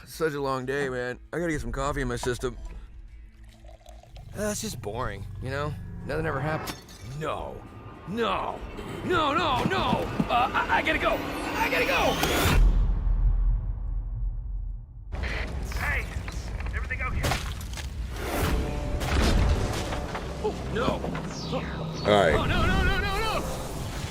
Such a long day, man. I gotta get some coffee in my system. It's just boring, you know? Nothing ever happened. No. I gotta go. Hey, everything okay? Oh, no. All right. Oh, no.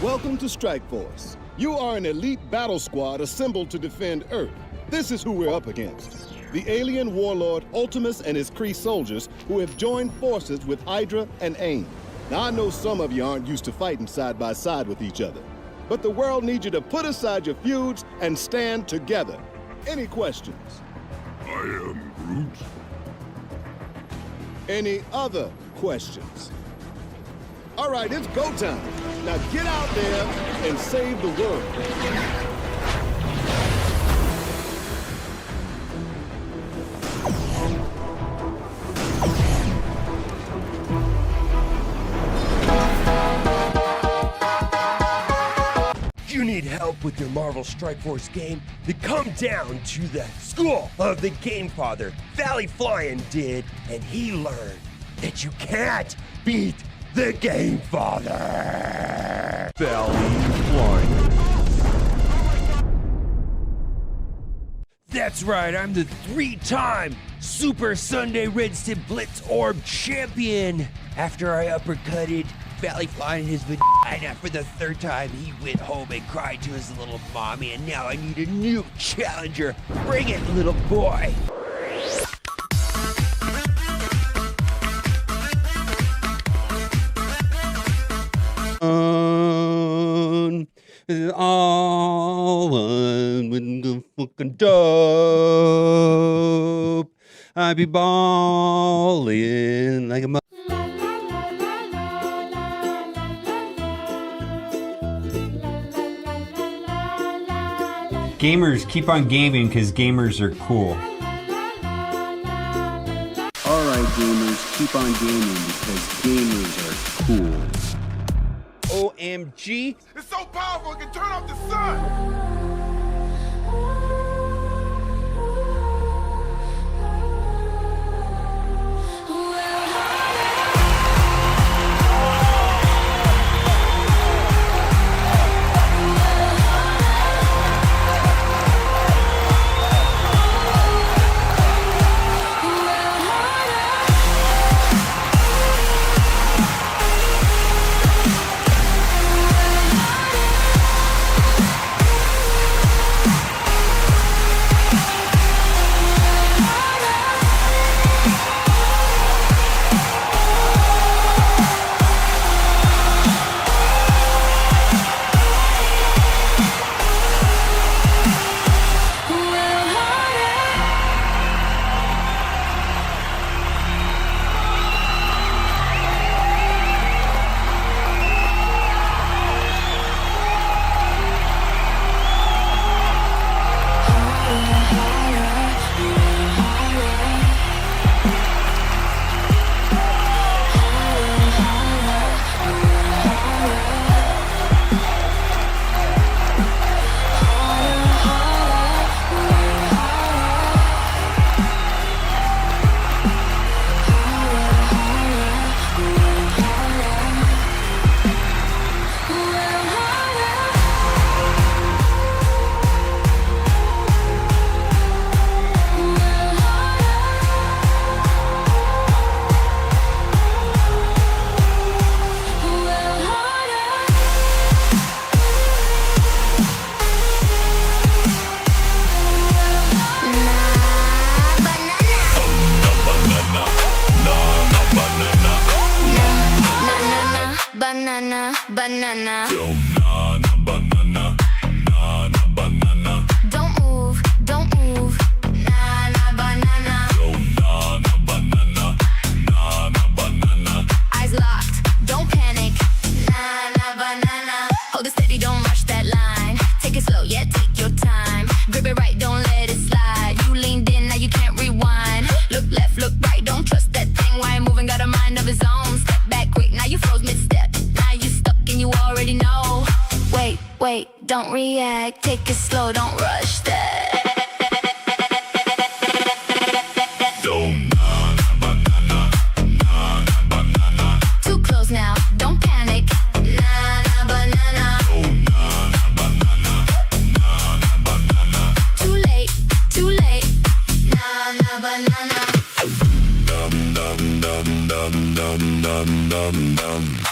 Welcome to Strike Force. You are an elite battle squad assembled to defend Earth. This is who we're up against. The alien warlord Ultimus and his Kree soldiers who have joined forces with Hydra and AIM. Now, I know some of you aren't used to fighting side by side with each other, but the world needs you to put aside your feuds and stand together. Any questions? I am Groot. Any other questions? All right, it's go time. Now get out there and save the world. You need help with your Marvel Strike Force game? Then come down to the school of the Game Father. Valley Flying did, and he learned that you can't beat the Game Father. Valley Flying. That's right, I'm the 3-time Super Sunday Red Stip Blitz Orb champion. After I uppercutted Valley Flying in his vagina for the 3rd time, he went home and cried to his little mommy, and now I need a new challenger. Bring it, little boy. All with the fucking dope. I be ballin' like a Gamers, keep on gaming because gamers are cool. Alright gamers, keep on gaming because gamers are cool. OMG. It's so powerful it can turn off the sun. banana, banana. Banana, banana. Don't move, don't move. Nana, banana. Banana, banana. Eyes locked, don't panic. Nana, banana. Hold it steady, don't rush that line. Take it slow, yeah, take your time. Grip it right, don't let it slide. You leaned in, now you can't rewind. Look left, look right, don't trust that thing. Why moving, got a mind of his own. Step back quick, now you froze mid-step. Now you stuck and you already know. Wait, don't react, take it slow, don't rush that.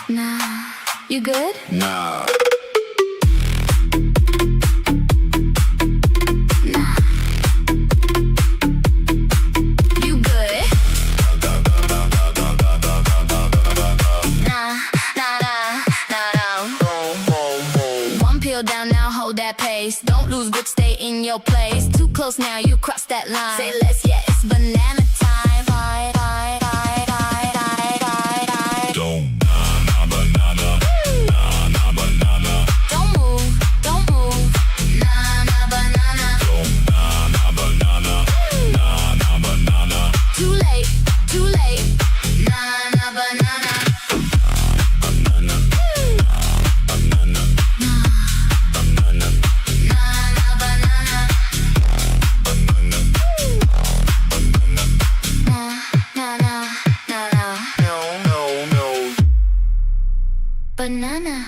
Nah. You good? Nah. You good? Nah, no. One pill down now, hold that pace. Don't lose grip, stay in your place. Too close now, you cross that line. Say less, yeah, it's banana time. Don't banana. Don't move. Nah, banana. Don't banana. Too late. Nah, banana. Nah, banana. No. Banana.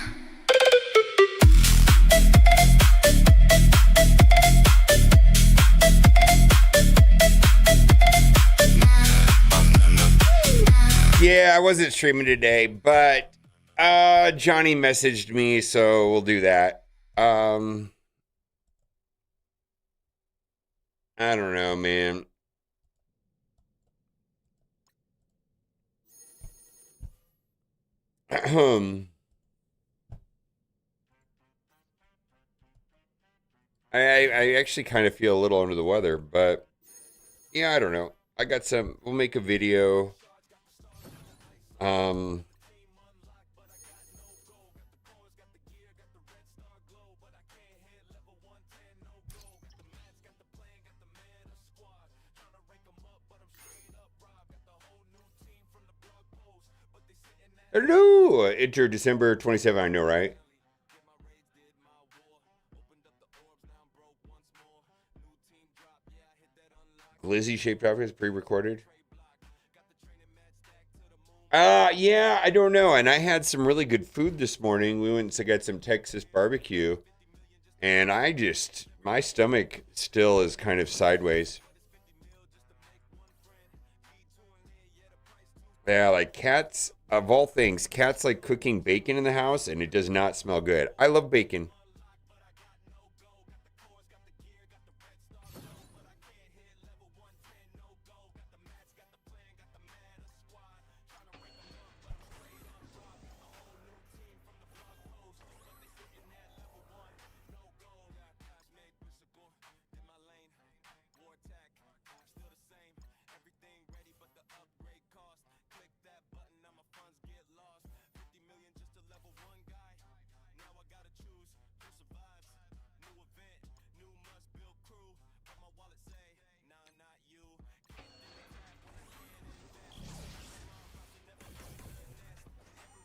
Yeah, I wasn't streaming today, but Johnny messaged me, so we'll do that. I don't know, man. I actually kind of feel a little under the weather, but yeah, I don't know. I got some. We'll make a video. Hello, enter December 27. I know, right? Glizzy shaped outfits pre-recorded. Yeah, I don't know. And I had some really good food this morning. We went to get some Texas barbecue, and my stomach still is kind of sideways. Yeah, like cats, of all things, cats like cooking bacon in the house, and it does not smell good. I love bacon.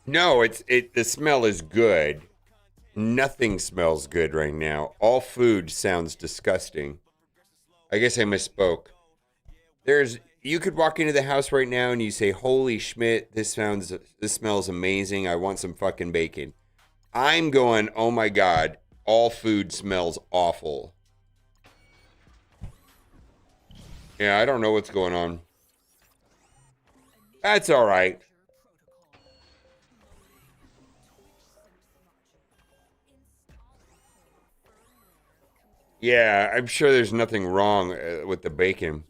No, the smell is good. Nothing smells good right now. All food sounds disgusting. I guess I misspoke. You could walk into the house right now and you say, "Holy Schmidt, this smells amazing. I want some fucking bacon." I'm going, "Oh my God, all food smells awful." Yeah, I don't know what's going on. That's all right. Yeah, I'm sure there's nothing wrong with the bacon.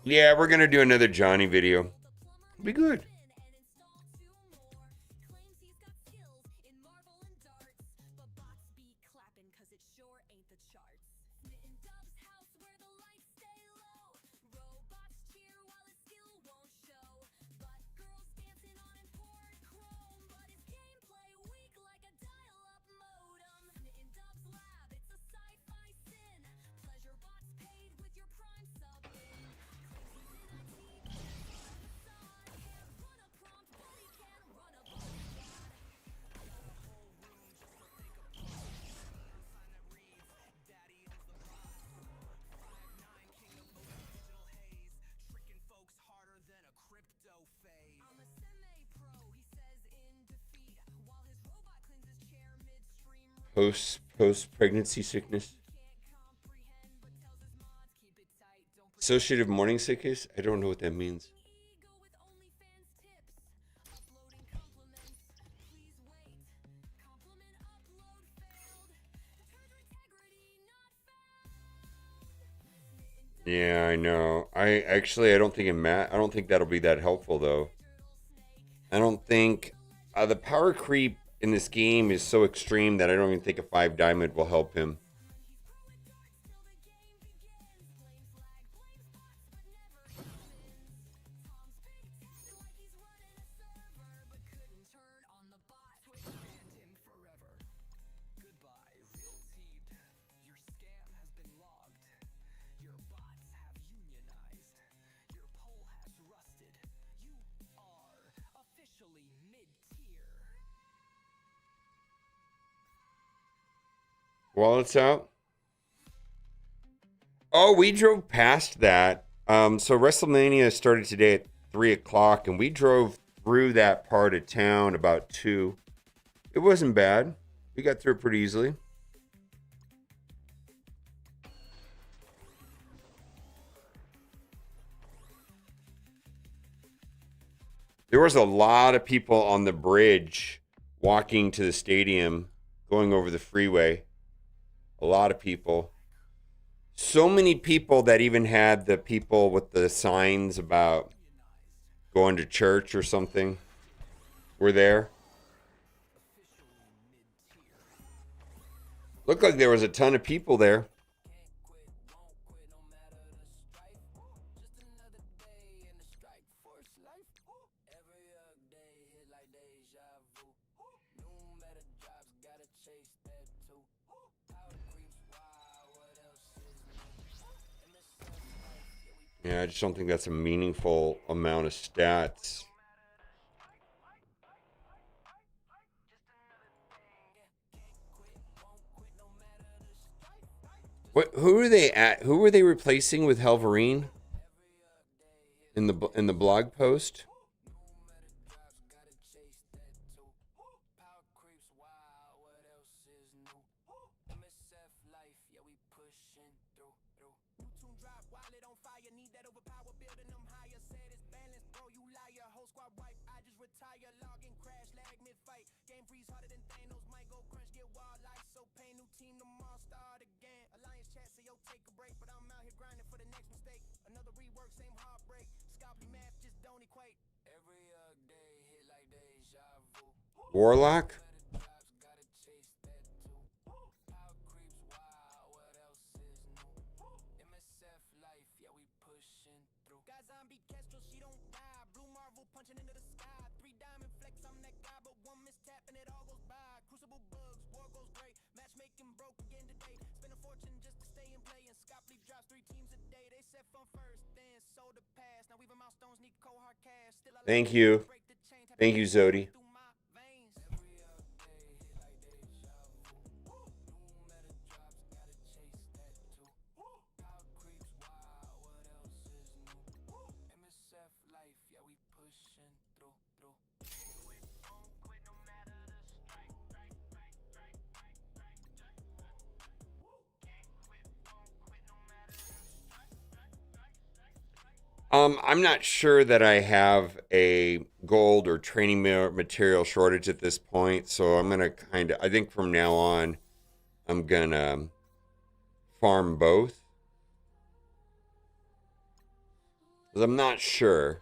Yeah, we're going to do another Johnny video. Be good. Post pregnancy sickness. Associative morning sickness? I don't know what that means. Yeah, I know. I don't think I don't think that'll be that helpful though. I don't think the power creep in this game is so extreme that I don't even think a 5 diamond will help him. Wallets out. Oh, we drove past that. So WrestleMania started today at 3 o'clock, and we drove through that part of town about 2. It wasn't bad. We got through it pretty easily. There was a lot of people on the bridge walking to the stadium, going over the freeway. A lot of people. So many people that even had the people with the signs about going to church or something were there. Looked like there was a ton of people there. Yeah, I just don't think that's a meaningful amount of stats. What? Who are they at? Who were they replacing with Helverine in the blog post? Warlock? Thank you. Thank you, Zodi. I'm not sure that I have a gold or training material shortage at this point, so I'm gonna I think from now on, I'm gonna farm both. 'Cause I'm not sure.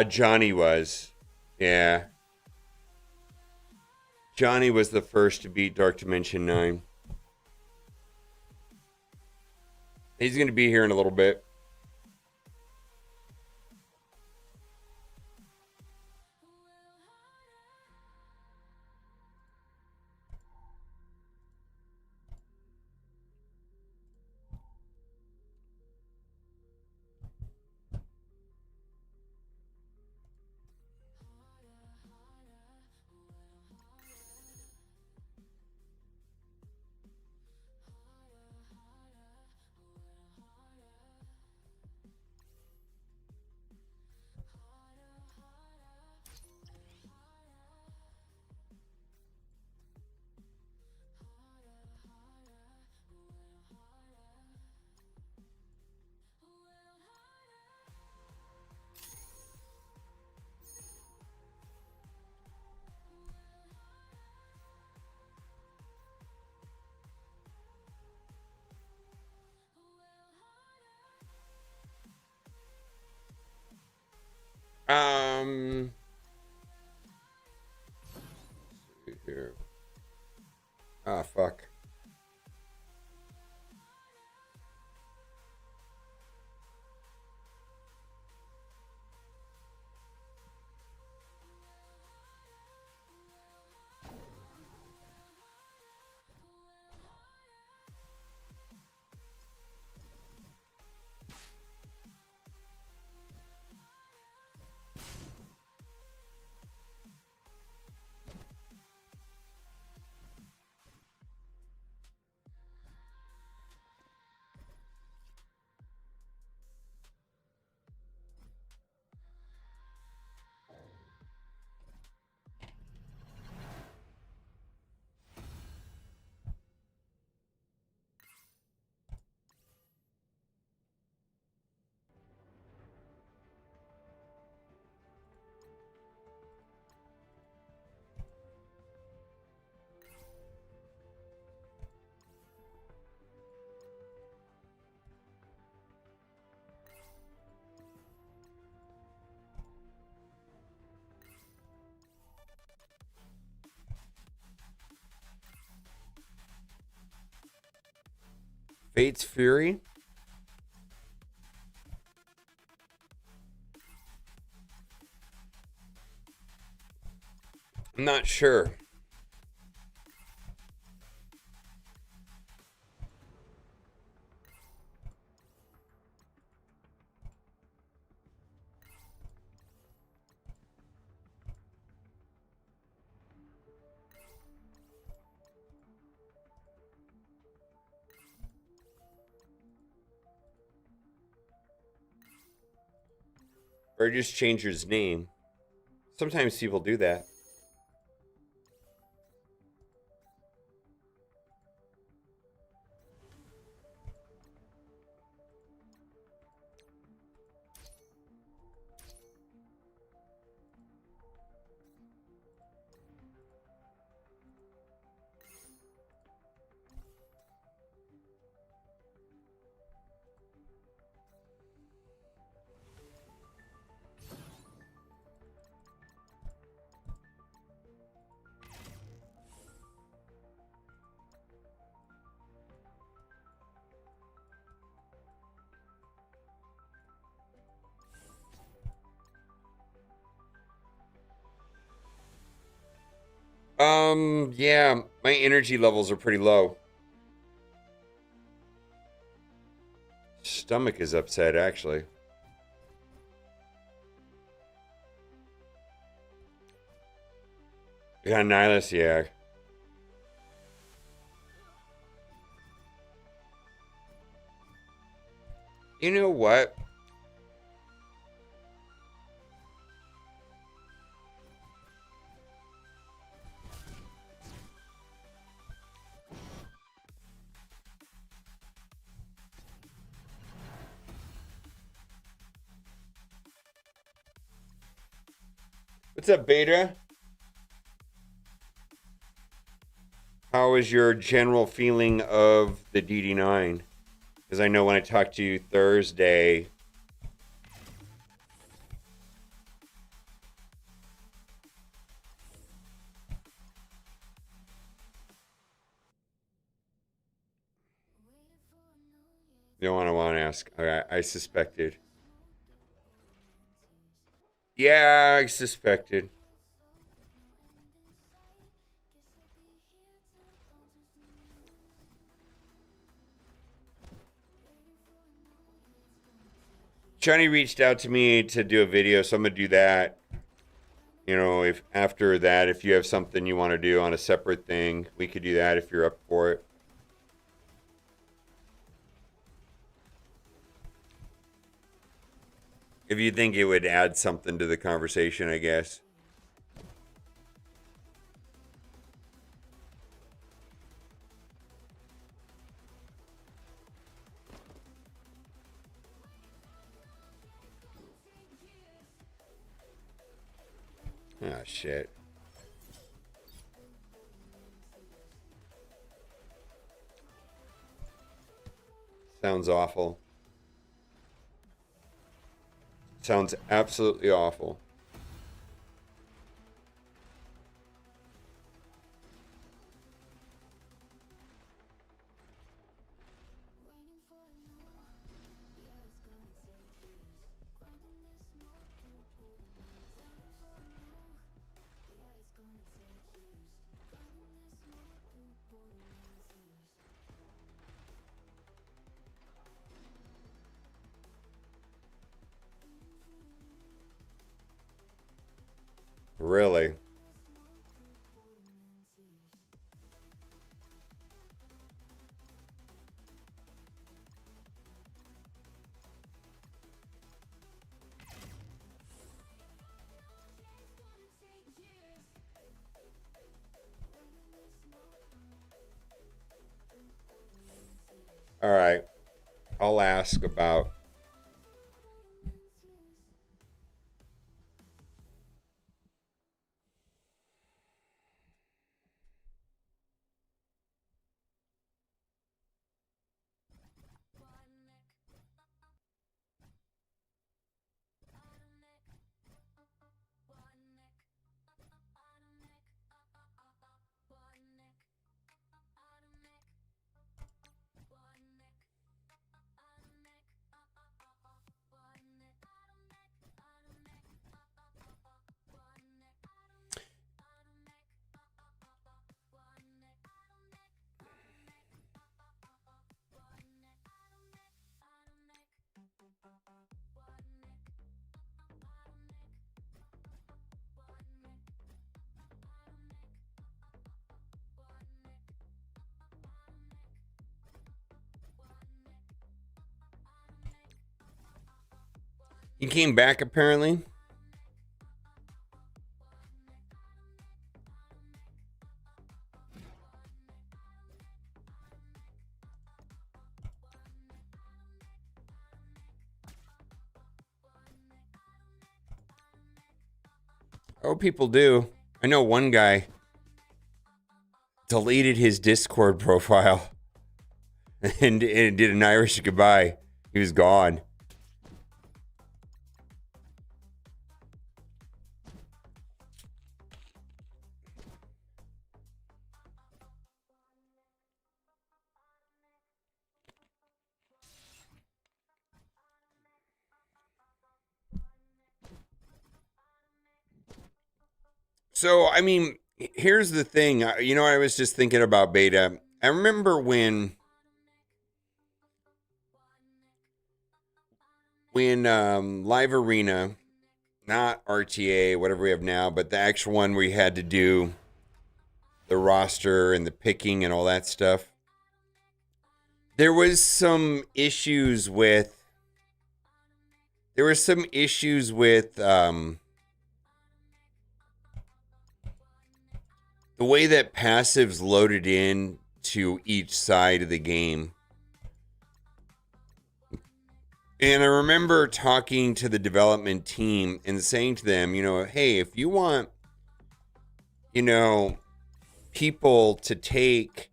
Johnny was. Yeah. Johnny was the first to beat Dark Dimension 9. He's going to be here in a little bit. Ah, fuck. Fate's Fury? I'm not sure. Or just change his name. Sometimes people do that. Yeah, my energy levels are pretty low. Stomach is upset, actually. Yeah, Nihilus, yeah. You know what? What's up, Beta? How is your general feeling of the dd9? Because I know when I talked to you Thursday, you don't want to ask. Okay, I suspected. Yeah, I suspected. Johnny reached out to me to do a video, so I'm gonna do that. You know, if after that, if you have something you want to do on a separate thing, we could do that if you're up for it. If you think it would add something to the conversation, I guess. Oh, shit. Sounds awful. Sounds absolutely awful. Really? All right. I'll ask about. He came back apparently. Oh, people do. I know one guy deleted his Discord profile and did an Irish goodbye. He was gone. So, I mean, here's the thing. You know, I was just thinking about beta. I remember when Live Arena, not RTA, whatever we have now, but the actual one where you had to do the roster and the picking and all that stuff. There was some issues with the way that passives loaded in to each side of the game. And I remember talking to the development team and saying to them, you know, hey, if you want, you know, people to take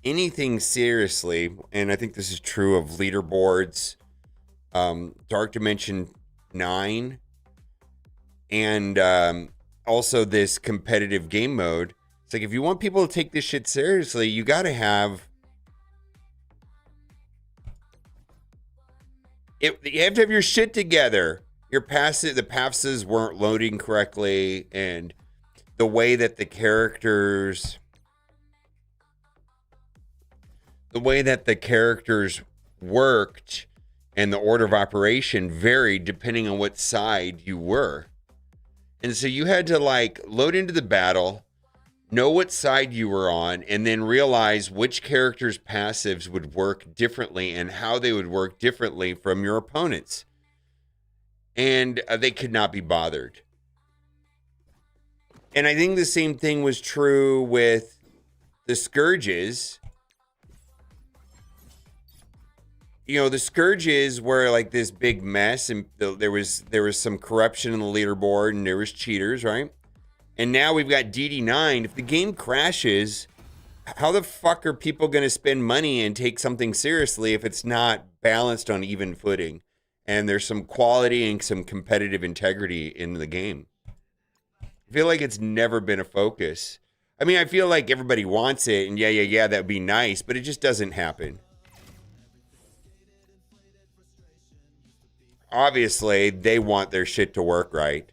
anything seriously, and I think this is true of leaderboards, Dark Dimension 9, and also this competitive game mode. It's like, if you want people to take this shit seriously, you got to have it. You have to have your shit together. The passives weren't loading correctly, and the way that the characters worked and the order of operation varied depending on what side you were. And so you had to like load into the battle, know what side you were on, and then realize which characters' passives would work differently and how they would work differently from your opponents. And they could not be bothered. And I think the same thing was true with the Scourges. You know, the Scourges were like this big mess, and there was some corruption in the leaderboard, and there was cheaters, right? And now we've got dd9. If the game crashes, how the fuck are people going to spend money and take something seriously if it's not balanced on even footing and there's some quality and some competitive integrity in the game? I feel like it's never been a focus. I mean, I feel like everybody wants it, and yeah, that would be nice, but it just doesn't happen. Obviously, they want their shit to work right.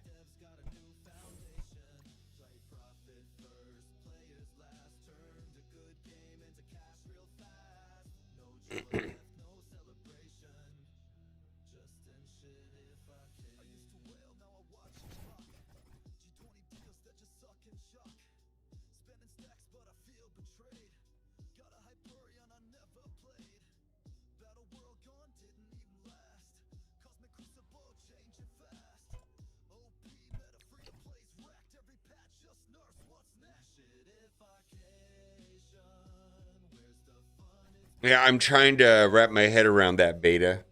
Yeah, I'm trying to wrap my head around that beta.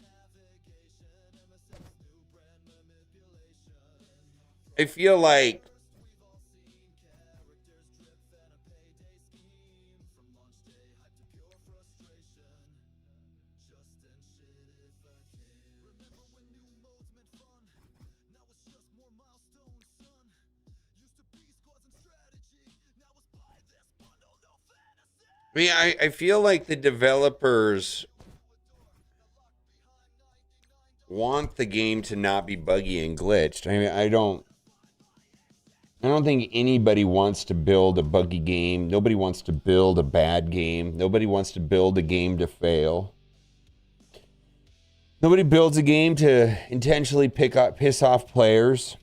I feel like I feel like the developers want the game to not be buggy and glitched. I mean, I don't think anybody wants to build a buggy game. Nobody wants to build a bad game. Nobody wants to build a game to fail. Nobody builds a game to intentionally piss off players.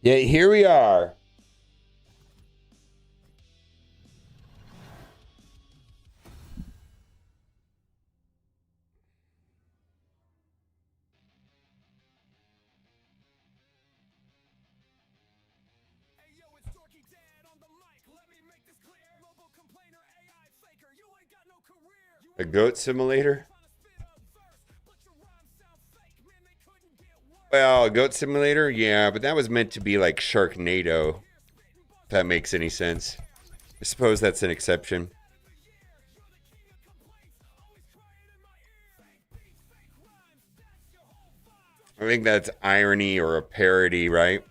Yet here we are. A goat simulator? Well, a goat simulator? Yeah, but that was meant to be like Sharknado. If that makes any sense. I suppose that's an exception. I think that's irony or a parody, right?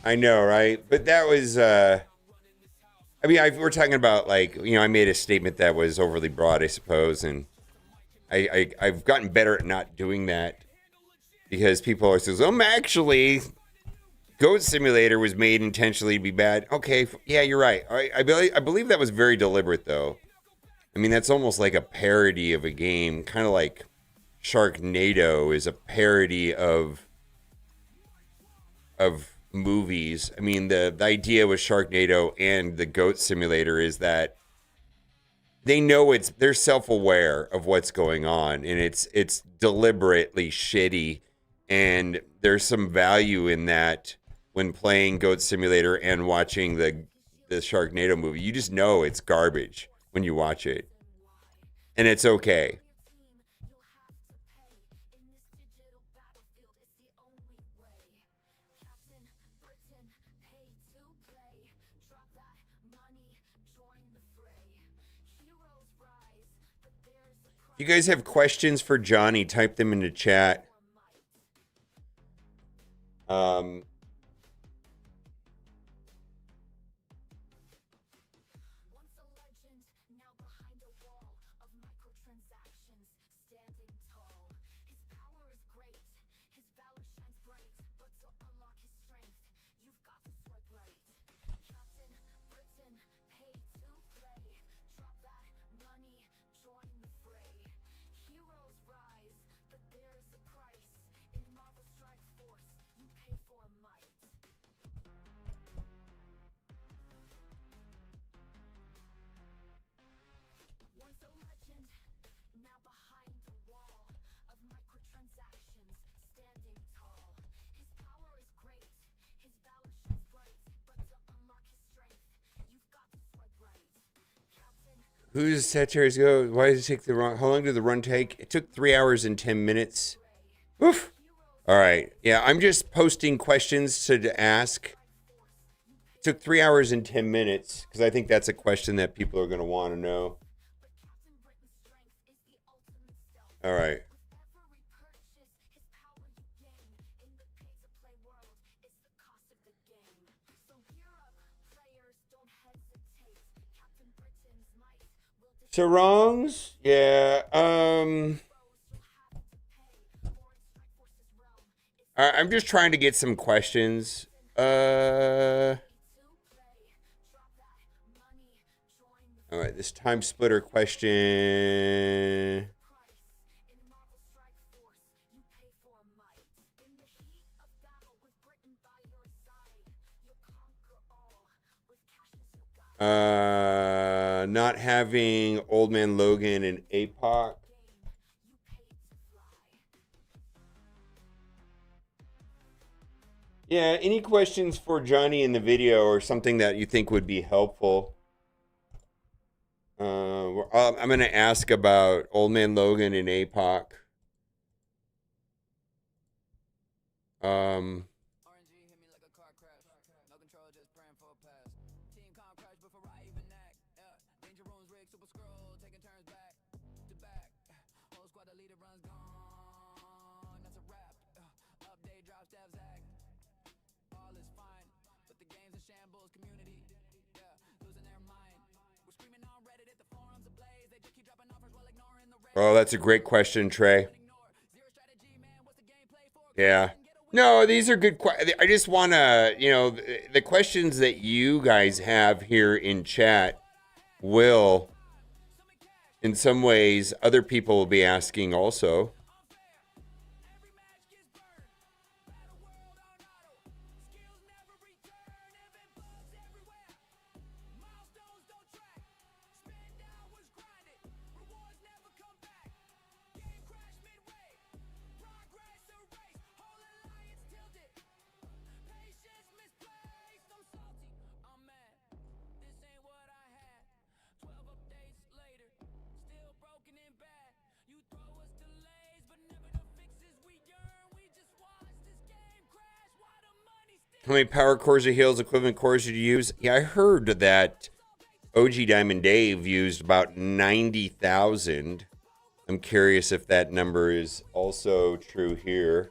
I know, right? But that was, I mean, we're talking about like, I made a statement that was overly broad, I suppose, and I've gotten better at not doing that because people always say, actually, Goat Simulator was made intentionally to be bad. Okay, yeah, you're right. I believe that was very deliberate, though. I mean, that's almost like a parody of a game, kind of like Sharknado is a parody of movies. I mean, the idea with Sharknado and the Goat Simulator is that they know they're self-aware of what's going on, and it's deliberately shitty, and there's some value in that when playing Goat Simulator and watching the Sharknado movie. You just know it's garbage when you watch it, and it's okay. You guys have questions for Jonny? Type them into chat. Who's Sagittarius go? Why did it take the run? How long did the run take? It took 3 hours and 10 minutes. Oof. All right. Yeah, I'm just posting questions to ask. It took 3 hours and 10 minutes because I think that's a question that people are going to want to know. All right. Sarongs? Yeah. I'm just trying to get some questions. This time splitter question. Not having Old Man Logan and APOC. Yeah, any questions for Johnny in the video or something that you think would be helpful? I'm going to ask about Old Man Logan and APOC. Oh, that's a great question, Trey. Yeah. No, these are good questions. I just want to, the questions that you guys have here in chat will, in some ways, other people will be asking also. How many power cores or heals equivalent cores did you use? Yeah, I heard that OG Diamond Dave used about 90,000. I'm curious if that number is also true here.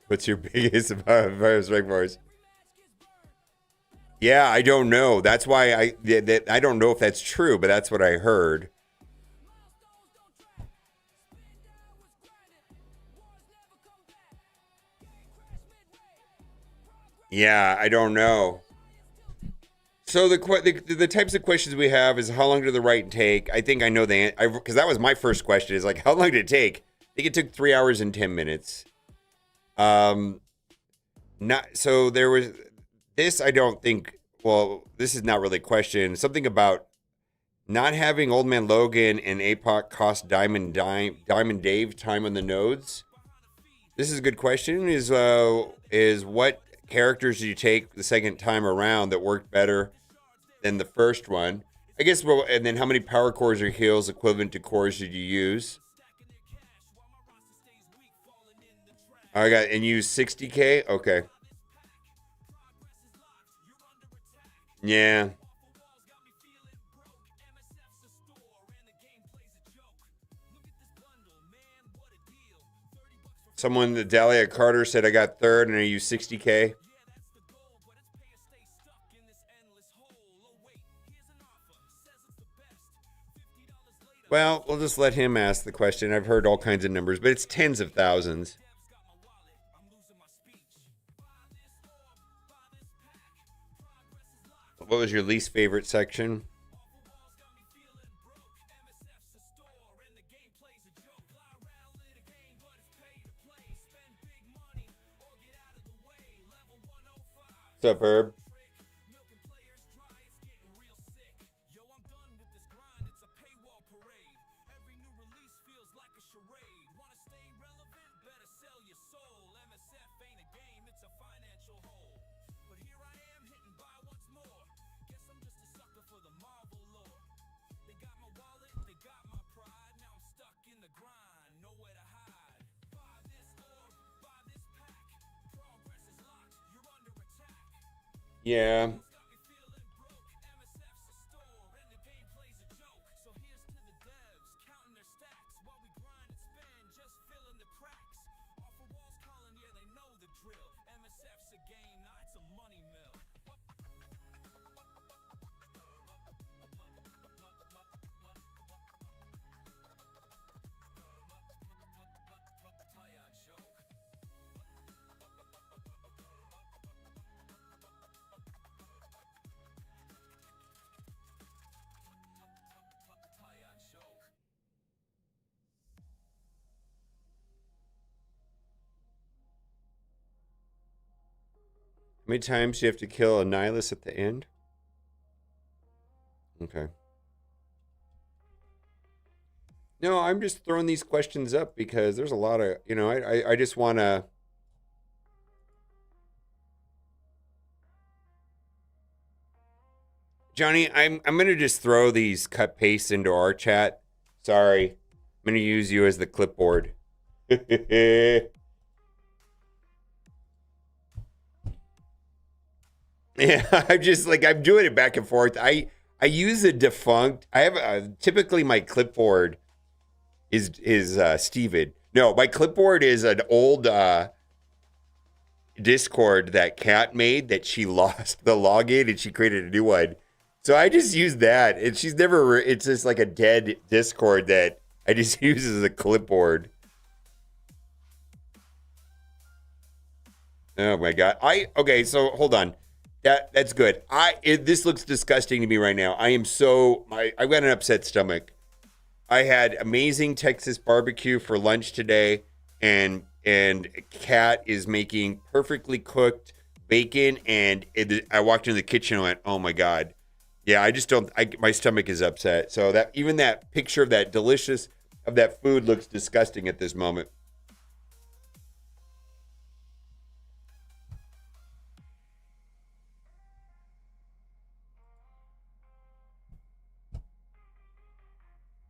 What's your biggest virus strike force? Yeah, I don't know. That's why I don't know if that's true, but that's what I heard. Yeah, I don't know. So the types of questions we have is how long did the write take? I think I know the answer, because that was my first question. Is like, how long did it take? I think it took 3 hours and 10 minutes. Not so there was this. I don't think. Well, this is not really a question. Something about not having Old Man Logan and APOC cost Diamond Dave time on the nodes. This is a good question. Is what characters did you take the second time around that worked better than the first one? I guess. Well, and then how many power cores or heals equivalent to cores did you use? I got and use 60K. Okay. Yeah. Someone, the Dahlia Carter said I got third and I used 60K. Well, we'll just let him ask the question. I've heard all kinds of numbers, but it's tens of thousands. What was your least favorite section? What's up, Herb? Yeah. many times do you have to kill a nihilist at the end? Okay. No, I'm just throwing these questions up because there's a lot of, I just want to. Johnny, I'm going to just throw these cut pastes into our chat. Sorry. I'm going to use you as the clipboard. Yeah, I'm doing it back and forth. I use a defunct. I have typically my clipboard is Steven. No, my clipboard is an old Discord that Kat made that she lost the login and she created a new one. So I just use that. And she's never. It's just like a dead Discord that I just use as a clipboard. Oh my god. Okay. So hold on. That's good. This looks disgusting to me right now. I've got an upset stomach. I had amazing Texas barbecue for lunch today, and Kat is making perfectly cooked bacon, and I walked into the kitchen and went, oh my god. Yeah, I just don't. My stomach is upset. So that picture of that food looks disgusting at this moment.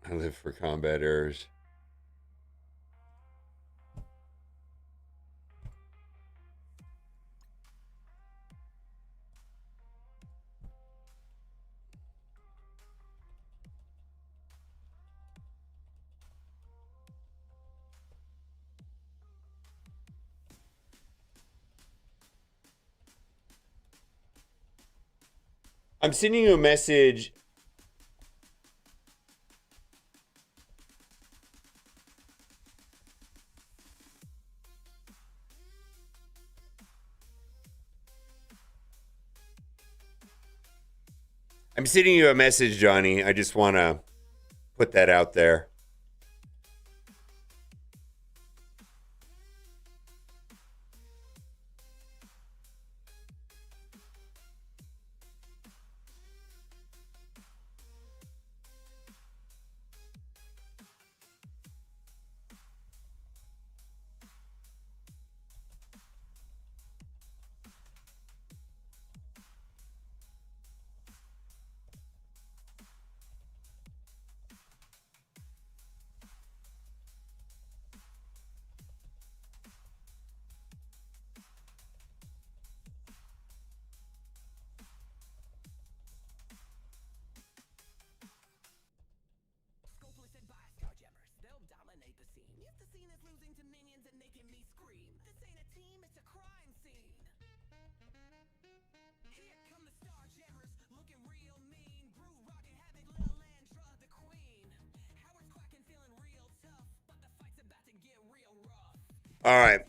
I live for combat errors. I'm sending you a message. I'm sending you a message, Johnny. I just want to put that out there. All right.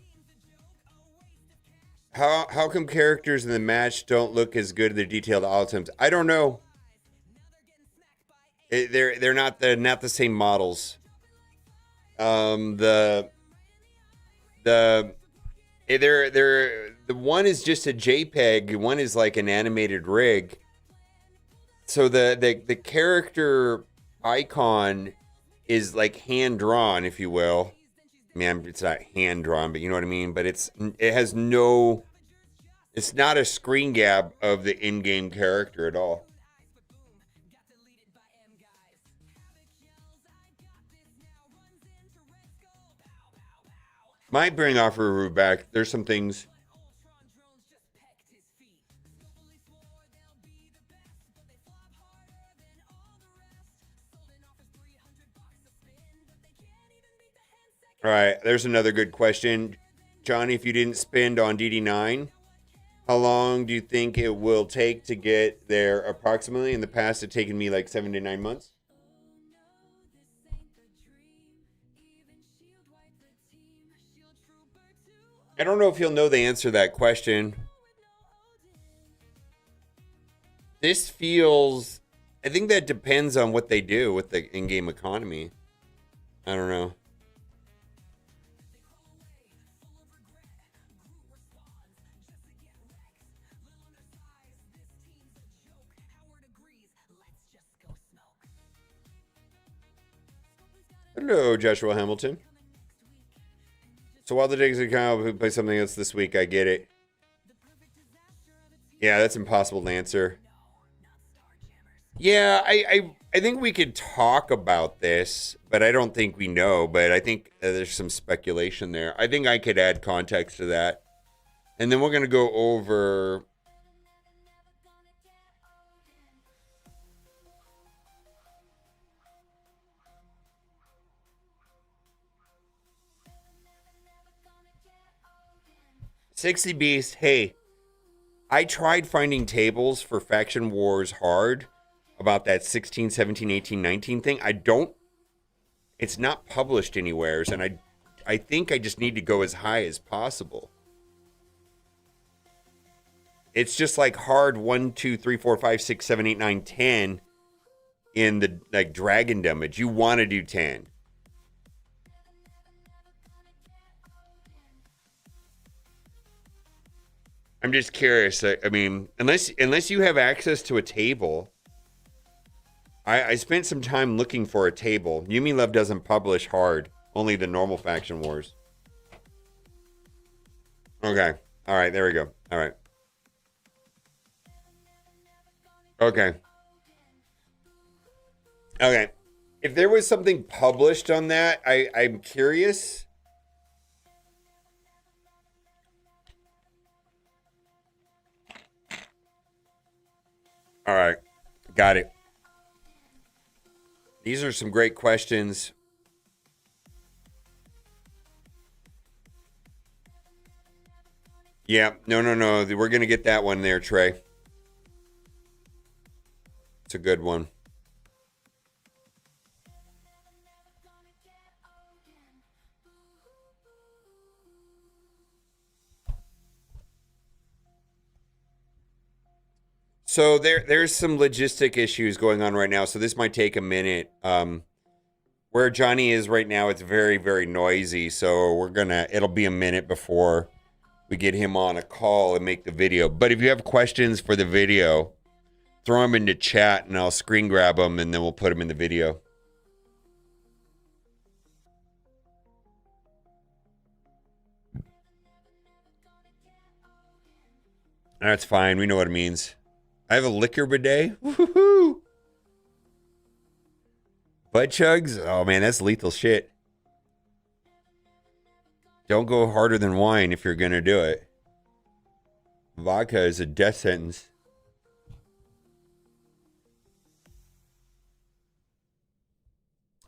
How come characters in the match don't look as good in the detailed items? I don't know. They're not the same models. The one is just a JPEG. One is like an animated rig. So the character icon is like hand drawn, if you will. Man, it's not hand drawn, but you know what I mean. But it's not a screen grab of the in-game character at all. Might bring Offeru back. There's some things. All right, there's another good question. Johnny, if you didn't spend on dd9, how long do you think it will take to get there approximately? In the past, it's taken me like 7 to 9 months. I don't know if you'll know the answer to that question. This feels... I think that depends on what they do with the in-game economy. I don't know. Hello, Joshua Hamilton. So while the digs are kind of play something else this week, I get it. Yeah, that's impossible to answer. Yeah, I think we could talk about this, but I don't think we know. But I think there's some speculation there. I think I could add context to that. And then we're going to go over... Sixty Beast, hey, I tried finding tables for Faction Wars Hard about that 16, 17, 18, 19 thing. It's not published anywhere, and I think I just need to go as high as possible. It's just like Hard 1, 2, 3, 4, 5, 6, 7, 8, 9, 10 in the like dragon damage. You want to do 10. I'm just curious. I mean, unless you have access to a table, I spent some time looking for a table. Yumi Love doesn't publish Hard, only the normal Faction Wars. Okay. All right, there we go. All right. Okay. Okay. If there was something published on that, I'm curious. All right. Got it. These are some great questions. Yeah. No. We're going to get that one there, Trey. It's a good one. So there's some logistic issues going on right now, so this might take a minute. Where Johnny is right now, it's very, very noisy, so it'll be a minute before we get him on a call and make the video. But if you have questions for the video, throw them into chat and I'll screen grab them and then we'll put them in the video. That's fine. We know what it means. I have a liquor bidet. Woohoo! Butt chugs? Oh man, that's lethal shit. Don't go harder than wine if you're gonna do it. Vodka is a death sentence.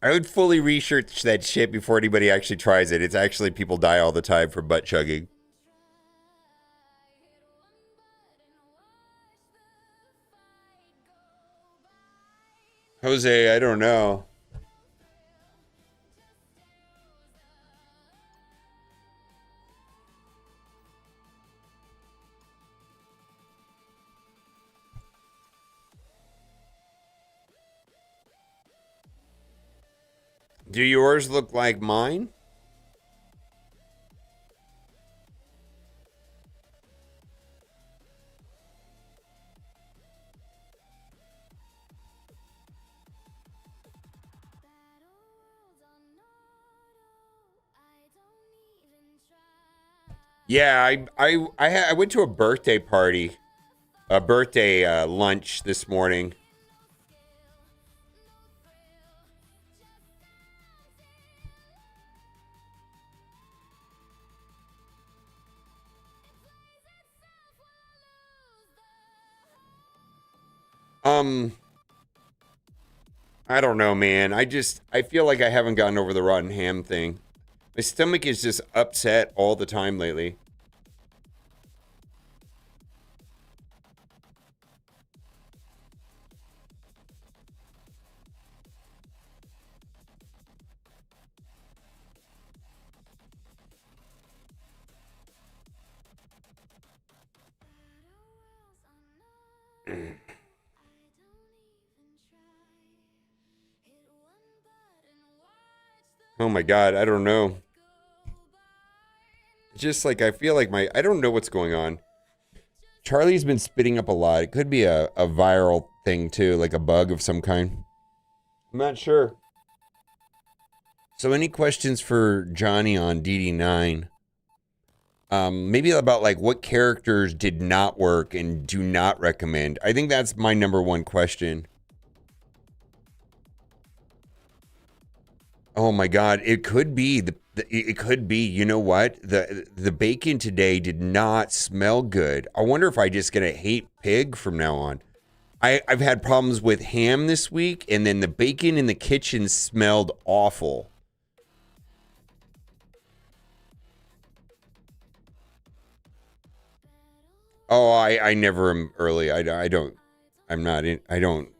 I would fully research that shit before anybody actually tries it. It's actually people die all the time for butt chugging. Jose, I don't know. Do yours look like mine? Yeah, I went to a birthday party, a birthday lunch this morning. I don't know, man. I feel like I haven't gotten over the rotten ham thing. My stomach is just upset all the time lately. Oh my God, I don't know. Just like, I feel like I don't know what's going on. Charlie's been spitting up a lot. It could be a viral thing too, like a bug of some kind. I'm not sure. So any questions for Johnny on dd9? Maybe about like what characters did not work and do not recommend. I think that's my number one question. Oh my God, it could be it could be. You know what? The bacon today did not smell good. I wonder if I just gonna hate pig from now on. I've had problems with ham this week, and then the bacon in the kitchen smelled awful. Oh, I never am early. I don't. I'm not in. I don't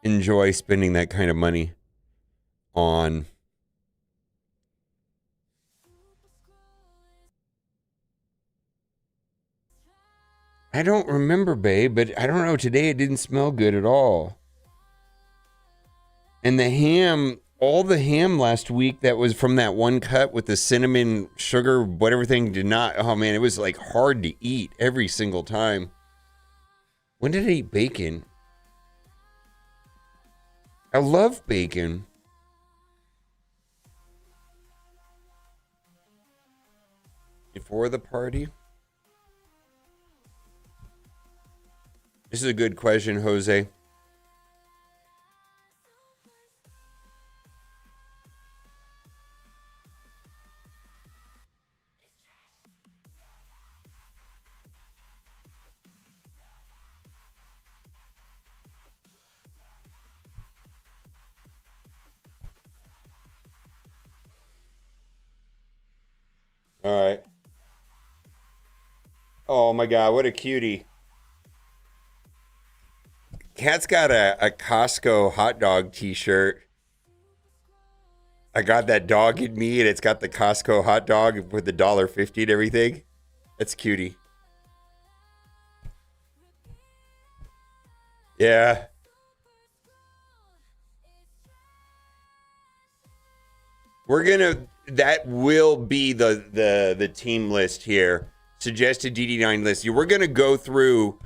enjoy spending that kind of money on. I don't remember, babe, but I don't know. Today it didn't smell good at all. And the ham, all the ham last week that was from that one cut with the cinnamon, sugar, what everything did not. Oh man, it was like hard to eat every single time. When did I eat bacon? I love bacon. Before the party? This is a good question, Jose. All right. Oh my God, what a cutie. Cat's got a Costco hot dog t-shirt. I got that dog in me, and it's got the Costco hot dog with the $1.50 and everything. That's cutie. Yeah. We're gonna, that will be the team list here. Suggested dd9 list. We're gonna go through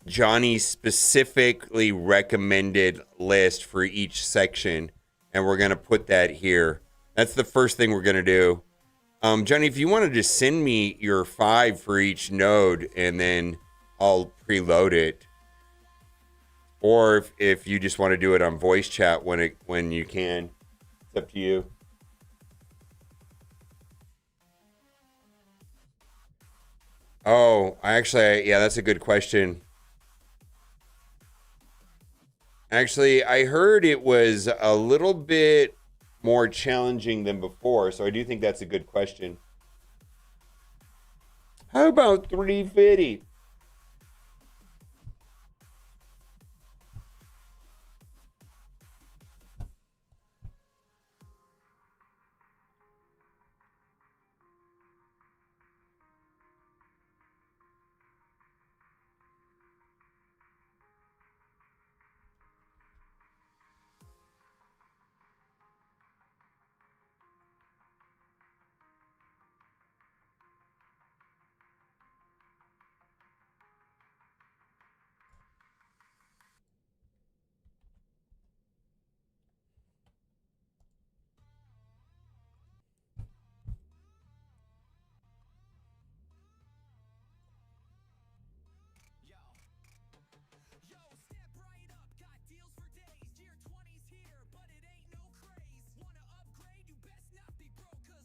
Johnny's specifically recommended list for each section, and we're gonna put that here. That's the first thing we're gonna do. Johnny, if you want to just send me your 5 for each node, and then I'll preload it. Or if you just want to do it on voice chat when you can, it's up to you. Oh, yeah, that's a good question. Actually, I heard it was a little bit more challenging than before, so I do think that's a good question. How about 350?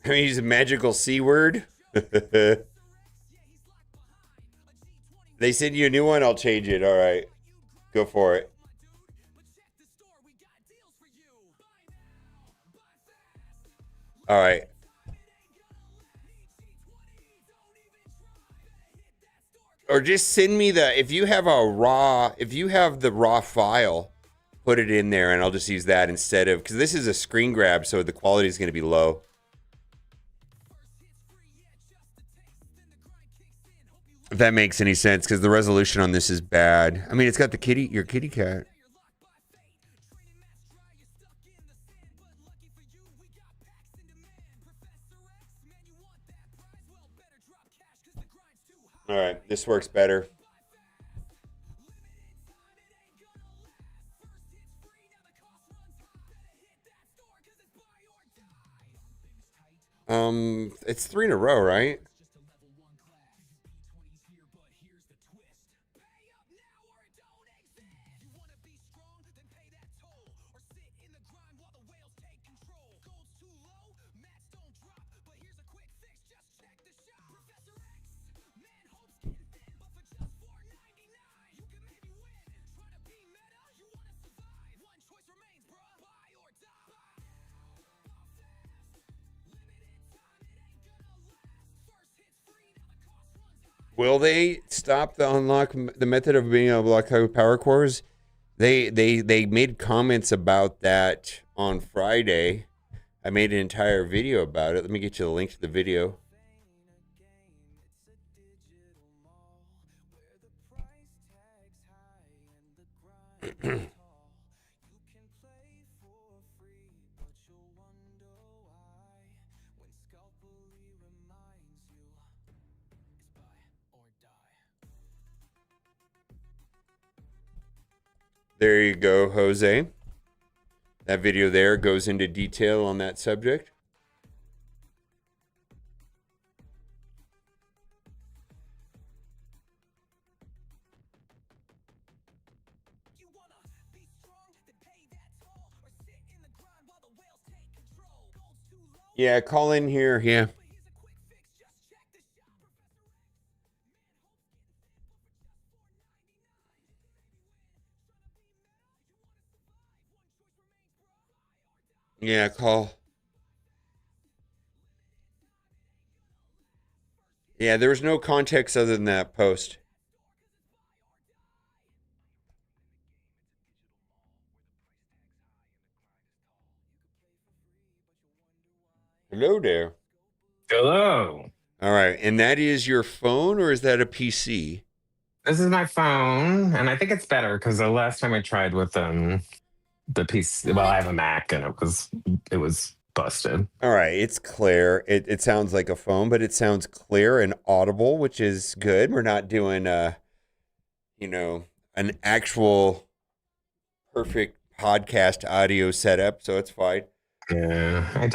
I mean, he's a magical C word. They send you a new one, I'll change it. All right. Go for it. All right. Or just send me if you have the raw file, put it in there and I'll just use that instead of, because this is a screen grab, so the quality is going to be low. If that makes any sense, because the resolution on this is bad. I mean, it's got your kitty cat. All right, this works better. It's 3 in a row, right? Will they stop the method of being able to unlock power cores? They made comments about that on Friday. I made an entire video about it. Let me get you the link to the video. There you go, Jose. That video there goes into detail on that subject. Yeah, call in here. Yeah. Yeah, call. Yeah, there was no context other than that post. Hello there. Hello. All right, and that is your phone, or is that a PC? This is my phone, and I think it's better because the last time I tried with the PC, well, I have a Mac, and it was busted. All right, it's clear. It sounds like a phone, but it sounds clear and audible, which is good. We're not doing an actual perfect podcast audio setup, so it's fine. Yeah, I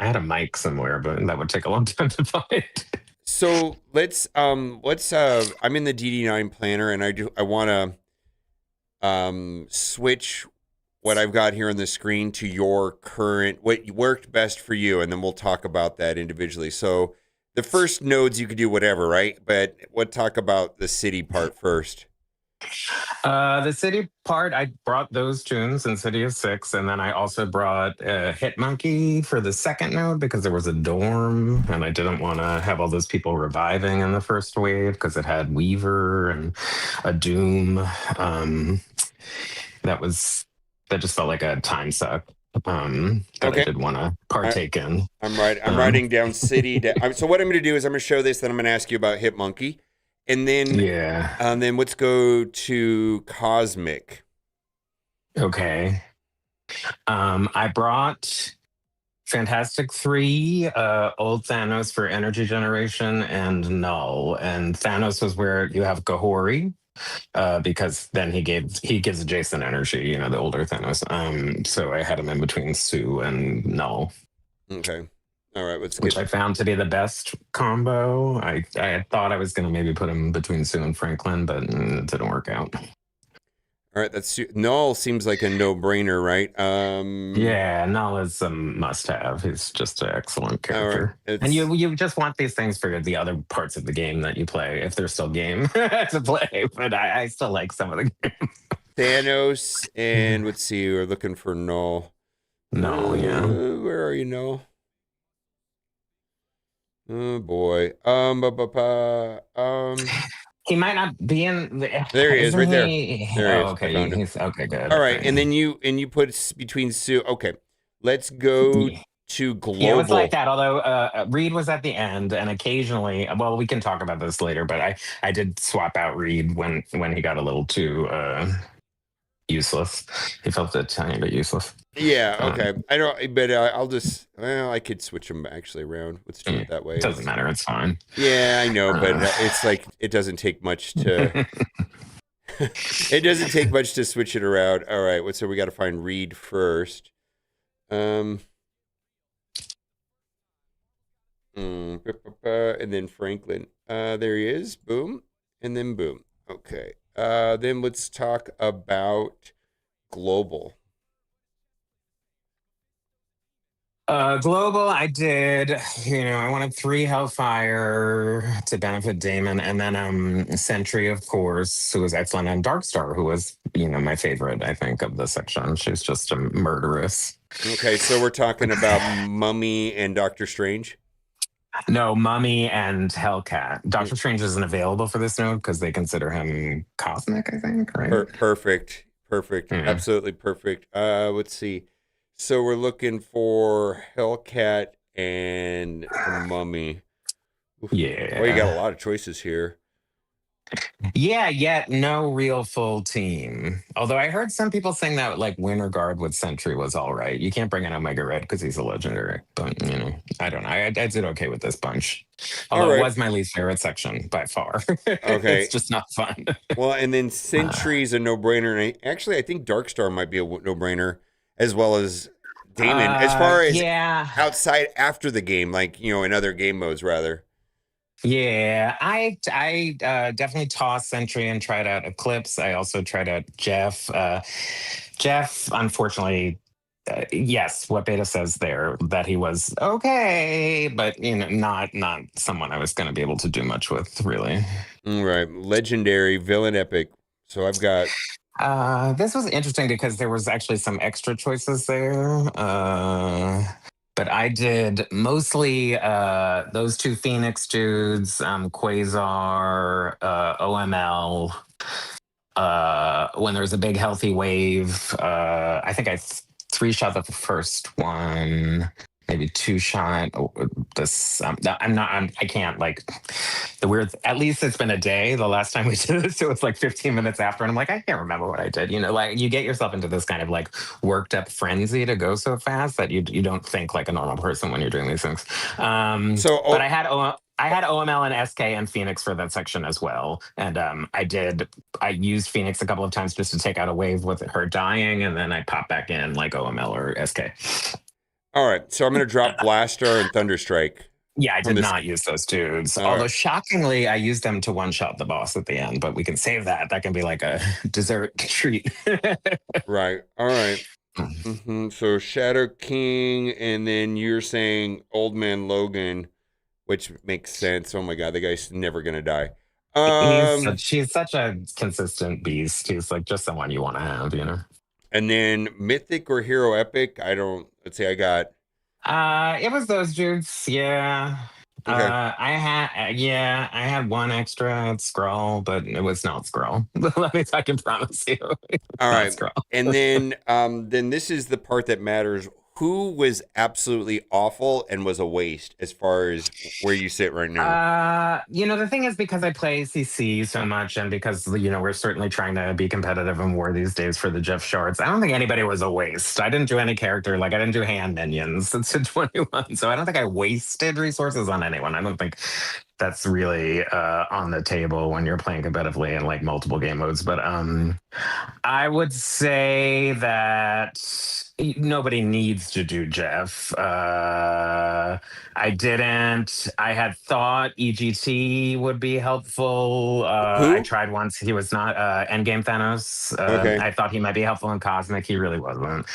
had a mic somewhere, but that would take a long time to find. So let's I'm in the dd9 planner, and I want to switch what I've got here on the screen to your current, what worked best for you, and then we'll talk about that individually. So the first nodes you could do whatever, right? But we'll talk about the city part first. The city part, I brought those tunes in City of Six, and then I also brought Hit Monkey for the second node because there was a dorm, and I didn't want to have all those people reviving in the first wave because it had Weaver and a Doom. That just felt like a time suck. That Okay. I did want to partake in. I'm writing down city. So what I'm going to do is I'm going to show this, then I'm going to ask you about Hit Monkey, and then then let's go to Cosmic. Okay. I brought Fantastic 3, Old Thanos for energy generation, and Null. And Thanos was where you have Kahori. Because then he gives Jason energy, the older Thanos. So I had him in between Sue and Null. Okay. All right. Which I found to be the best combo. I thought I was going to maybe put him between Sue and Franklin, but it didn't work out. All right. Null seems like a no-brainer, right? Yeah, Null is a must-have. He's just an excellent character. Right. And you just want these things for the other parts of the game that you play, if there's still game to play. But I still like some of the game. Thanos, and let's see, we're looking for Null. Null, yeah. Where are you, Null? Oh boy. He might not be in. There he is, right there. There he is. Okay, Okay, good. All right, and then you put between Sue. Okay, let's go to global. Yeah, it was like that. Although Reed was at the end, and occasionally, well, we can talk about this later. But I did swap out Reed when he got a little too useless. He felt a tiny bit useless. Yeah. Okay. I don't. But I'll just. Well, I could switch them actually around. Let's do it that way. It doesn't matter. It's fine. Yeah, I know, but it's like it doesn't take much to. It doesn't take much to switch it around. All right. So we got to find Reed first. And then Franklin. There he is. Boom. And then boom. Okay. Then let's talk about global. Global, I did, I wanted 3 Hellfire to benefit Damon, and then Sentry, of course, who was excellent, and Darkstar, who was, my favorite, I think, of the section. She's just a murderess. Okay, so we're talking about Mummy and Doctor Strange? No, Mummy and Hellcat. Doctor Strange isn't available for this node because they consider him cosmic, I think, right? Perfect. Absolutely perfect. Let's see. So we're looking for Hellcat and Mummy. Oof. Yeah. Well, you got a lot of choices here. Yeah, yet no real full team. Although I heard some people saying that like Winter Guard with Sentry was all right. You can't bring in Omega Red because he's a legendary. But I don't know. I did okay with this bunch. Although it was my least favorite section by far. Okay. It's just not fun. Well, and then Sentry's a no-brainer. And I think Darkstar might be a no-brainer, as well as Damon. As far as outside after the game, like, in other game modes, rather. Yeah, I definitely tossed Sentry and tried out Eclipse. I also tried out Jeff. Jeff, unfortunately, yes, what Beta says there, that he was okay, but not someone I was going to be able to do much with, really. Right, legendary villain epic. So I've got. This was interesting because there was actually some extra choices there. But I did mostly those 2 Phoenix dudes, Quasar, OML. When there was a big healthy wave, I think I 3-shot the first one, maybe 2-shot this. I can't the weird. At least it's been a day. The last time we did this, it was like 15 minutes after, and I'm like, I can't remember what I did. You get yourself into this kind of worked up frenzy to go so fast that you don't think like a normal person when you're doing these things. But I had OML and SK and Phoenix for that section as well. And I used Phoenix a couple of times just to take out a wave with her dying, and then I pop back in like OML or SK. All right, so I'm going to drop Blaster and Thunderstrike. Yeah, I did not use those dudes. Although shockingly, I used them to one-shot the boss at the end, but we can save that. That can be like a dessert treat. Right. All right. So Shadow King, and then you're saying Old Man Logan, which makes sense. Oh my God, the guy's never going to die. She's such a consistent beast. He's like just someone you want to have, And then Mythic or Hero Epic, let's see, I got. It was those dudes, yeah. Okay. I had one extra at Skrull, but it was not Skrull. I can promise you. All right. And then this is the part that matters. Who was absolutely awful and was a waste as far as where you sit right now? The thing is, because I play CC so much, and because we're certainly trying to be competitive in war these days for the Jeff Shards, I don't think anybody was a waste. I didn't do any character, I didn't do hand minions since 21, so I don't think I wasted resources on anyone. I don't think that's really on the table when you're playing competitively in multiple game modes. But I would say that nobody needs to do Jeff. I didn't. I had thought EGT would be helpful. I tried once. He was not Endgame Thanos. Okay. I thought he might be helpful in Cosmic. He really wasn't.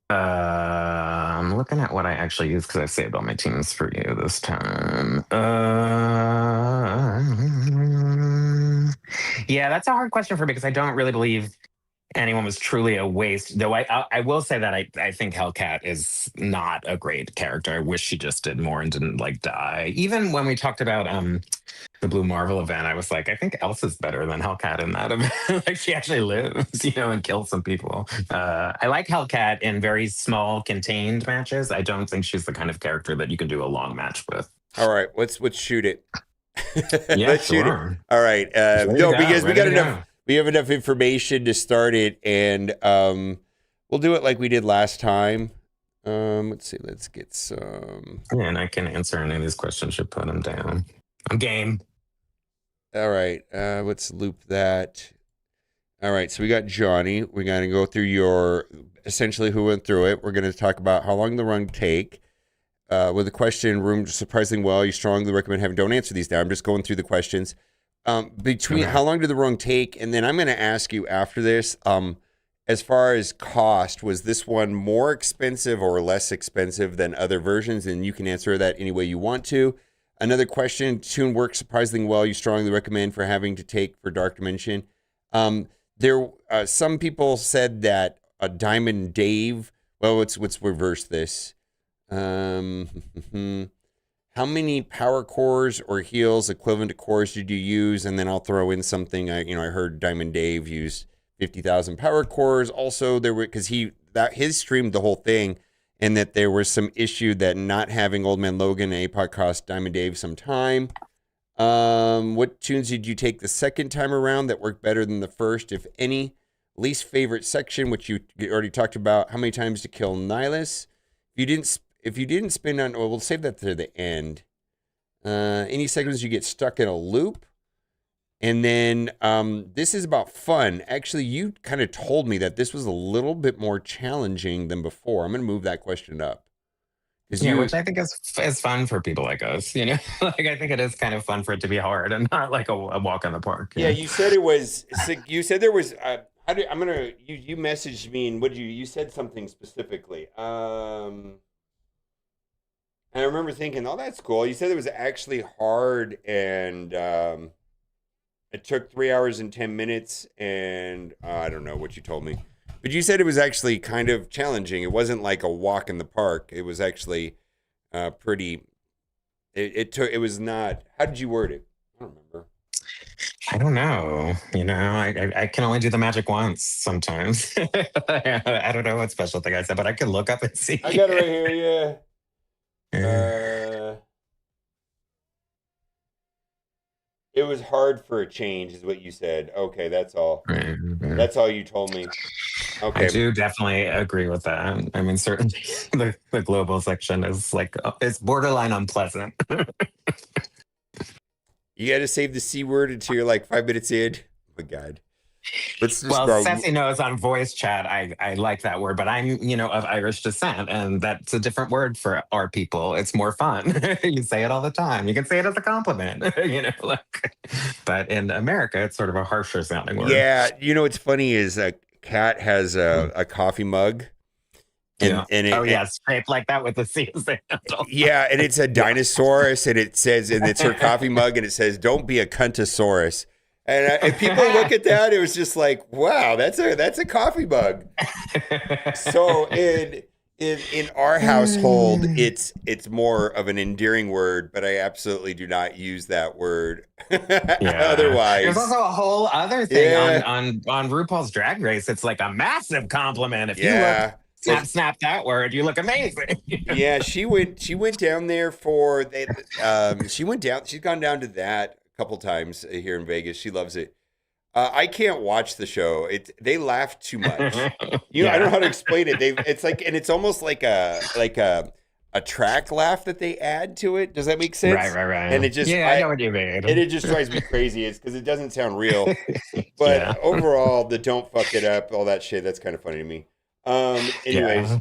I'm looking at what I actually used because I saved all my teams for you this time. Yeah, that's a hard question for me because I don't really believe anyone was truly a waste. Though I will say that I think Hellcat is not a great character. I wish she just did more and didn't die. Even when we talked about the Blue Marvel event, I was like, I think Elsa's better than Hellcat in that event. She actually lives, and kills some people. I like Hellcat in very small, contained matches. I don't think she's the kind of character that you can do a long match with. All right, let's shoot it. Yeah, let's shoot it. All right, because we got enough. We have enough information to start it, and we'll do it like we did last time. Let's see. Let's get some. Yeah, and I can answer any of these questions. You put them down. I'm game. All right. Let's loop that. All right. So we got Jonny. We're going to go through essentially who went through it. We're going to talk about how long the run take. with a question. Room surprisingly well. You strongly recommend having. Don't answer these now. I'm just going through the questions. Between how long did the rung take? And then I'm going to ask you after this. As far as cost, was this one more expensive or less expensive than other versions? And you can answer that any way you want to. Another question: tune works surprisingly well. You strongly recommend for having to take for Dark Dimension. Some people said that a Diamond Dave. Well, let's reverse this. How many power cores or heals equivalent to cores did you use? And then I'll throw in something. I heard Diamond Dave used 50,000 power cores. Also, there were because his streamed the whole thing, and that there was some issue that not having Old Man Logan and APOC cost Diamond Dave some time. What tunes did you take the second time around that worked better than the first, if any? Least favorite section, which you already talked about. How many times to kill Nihilus? If you didn't spin on, well, we'll save that to the end. Any segments you get stuck in a loop. And then this is about fun. Actually, you kind of told me that this was a little bit more challenging than before. I'm going to move that question up. Which I think is fun for people like us. Like I think it is kind of fun for it to be hard and not like a walk in the park. Yeah, you said it was. You said there was. You messaged me and you said something specifically. And I remember thinking, oh, that's cool. You said it was actually hard and it took 3 hours and 10 minutes, and I don't know what you told me. But you said it was actually kind of challenging. It wasn't like a walk in the park. It was actually pretty. It was not. How did you word it? I don't remember. I don't know. I can only do the magic once sometimes. I don't know what special thing I said, but I can look up and see. I got it right here. Yeah. It was hard for a change, is what you said. Okay, that's all. Right. That's all you told me. Okay. I do definitely agree with that. I mean, certainly the global section is it's borderline unpleasant. You got to save the C word until you're like 5 minutes in. Oh my God. Sassy knows on voice chat, I like that word, but I'm, of Irish descent, and that's a different word for our people. It's more fun. You say it all the time. You can say it as a compliment, but in America, it's sort of a harsher sounding word. Yeah. What's funny is Kat has a coffee mug. And it's shaped like that with the C as the handle. Yeah, and it's a dinosaurus, and it says, and it's her coffee mug, and it says, "Don't be a cuntosaurus." And people look at that, it was just like, wow, that's a coffee mug. So in our household, it's more of an endearing word, but I absolutely do not use that word. Otherwise, there's also a whole other thing on RuPaul's Drag Race. It's like a massive compliment if you look. Snap that word. You look amazing. Yeah, she went down there for she's gone down to that a couple times here in Vegas. She loves it. I can't watch the show. They laugh too much. I don't know how to explain it. It's almost like a track laugh that they add to it. Does that make sense? Right. And it just I know what you mean. And it just drives me crazy. It's because it doesn't sound real. But overall, the don't fuck it up, all that shit, that's kind of funny to me. Anyways,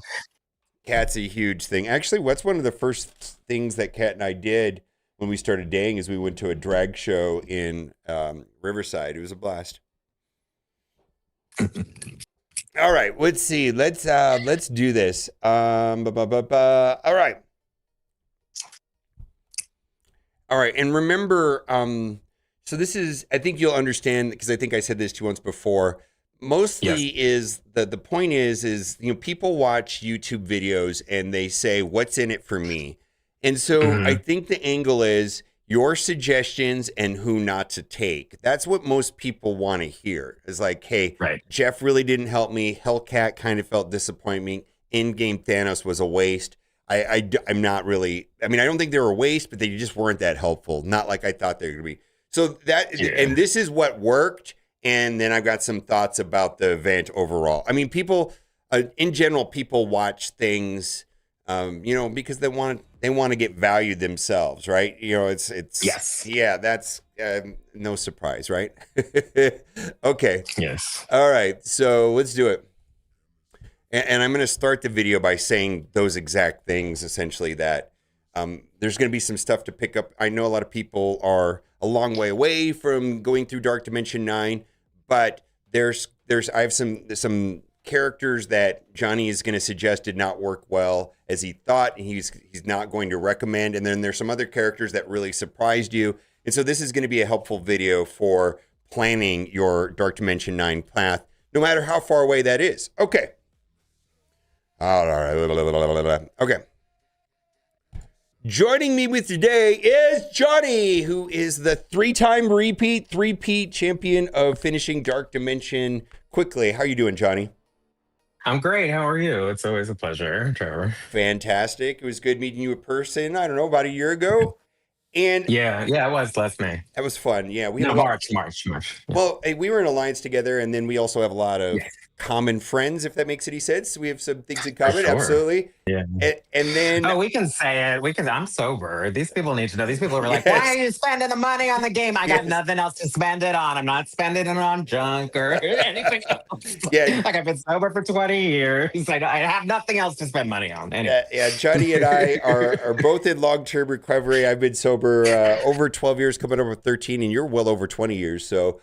Kat's a huge thing. Actually, what's one of the first things that Kat and I did when we started dating is we went to a drag show in Riverside. It was a blast. All right, let's see. Let's do this. All right. And remember, so this is, I think you'll understand, because I think I said this to you once before. Mostly is the point is people watch YouTube videos and they say, what's in it for me? And so I think the angle is your suggestions and who not to take. That's what most people want to hear. Is like, hey, Jeff really didn't help me. Hellcat kind of felt disappointment. In-game Thanos was a waste. I'm not really, I don't think they were a waste, but they just weren't that helpful. Not like I thought they were going to be. So and this is what worked. And then I've got some thoughts about the event overall. People, in general, people watch things, because they want to get value themselves, right? That's no surprise, right? Okay. Yes. All right. So let's do it. And I'm going to start the video by saying those exact things, essentially, that There's going to be some stuff to pick up. I know a lot of people are a long way away from going through Dark Dimension 9, but I have some characters that Jonny is going to suggest did not work well as he thought, and he's not going to recommend. And then there's some other characters that really surprised you. And so this is going to be a helpful video for planning your Dark Dimension 9 path, no matter how far away that is. Okay. All right. Okay. Joining me with today is Jonny, who is the three-time repeat champion of finishing Dark Dimension quickly. How are you doing, Jonny? I'm great. How are you? It's always a pleasure, Trevor. Fantastic. It was good meeting you in person, I don't know, about a year ago. And yeah, it was last May. That was fun. Yeah, March. Yeah. Well, we were in Alliance together, and then we also have a lot of common friends, if that makes any sense. We have some things in common, sure. Absolutely. Yeah. And then we can say it. I'm sober. These people need to know. These people are like, why are you spending the money on the game? I got nothing else to spend it on. I'm not spending it on junk or anything else. Yeah. Like I've been sober for 20 years. I have nothing else to spend money on. Anyway. Yeah, Jonny and I are both in long-term recovery. I've been sober over 12 years, coming over 13, and you're well over 20 years. So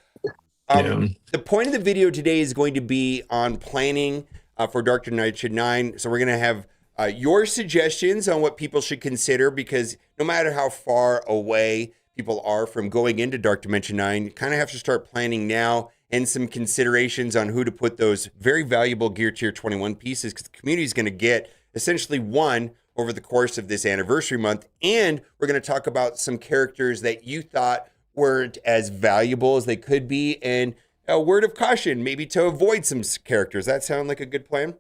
the point of the video today is going to be on planning for Dark Dimension 9. So we're going to have your suggestions on what people should consider, because no matter how far away people are from going into Dark Dimension 9, you kind of have to start planning now, and some considerations on who to put those very valuable Gear Tier 21 pieces, because the community is going to get essentially one over the course of this anniversary month. And we're going to talk about some characters that you thought weren't as valuable as they could be, and a word of caution, maybe to avoid some characters. That sound like a good plan?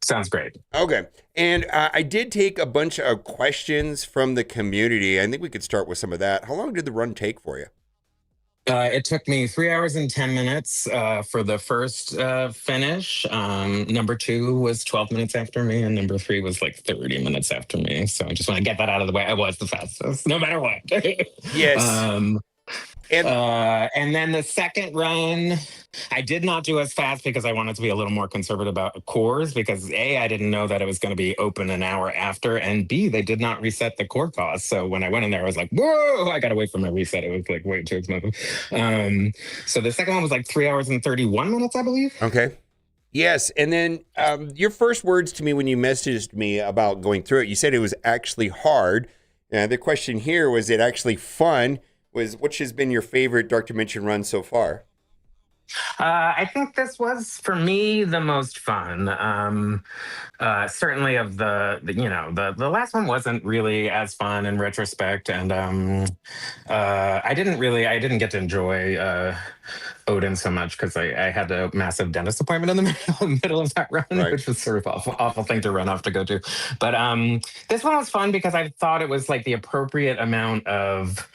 Sounds great. Okay. And I did take a bunch of questions from the community. I think we could start with some of that. How long did the run take for you? It took me 3 hours and 10 minutes for the first finish. Number 2 was 12 minutes after me, and number 3 was like 30 minutes after me. So I just want to get that out of the way. I was the fastest, no matter what. Yes. And then the second run, I did not do as fast because I wanted to be a little more conservative about cores, because A, I didn't know that it was going to be open an hour after, and B, they did not reset the core cost. So when I went in there, I was like, whoa, I got to wait for my reset. It was like way too expensive. So the second one was like 3 hours and 31 minutes, I believe. Okay. Yes. And then your first words to me when you messaged me about going through it, you said it was actually hard. The question here, was it actually fun? Which has been your favorite Dark Dimension run so far? I think this was, for me, the most fun. Certainly of the last one wasn't really as fun in retrospect, and I didn't get to enjoy Odin so much because I had a massive dentist appointment in the middle of that run, right, which was sort of awful thing to run off to go to. But this one was fun because I thought it was like the appropriate amount of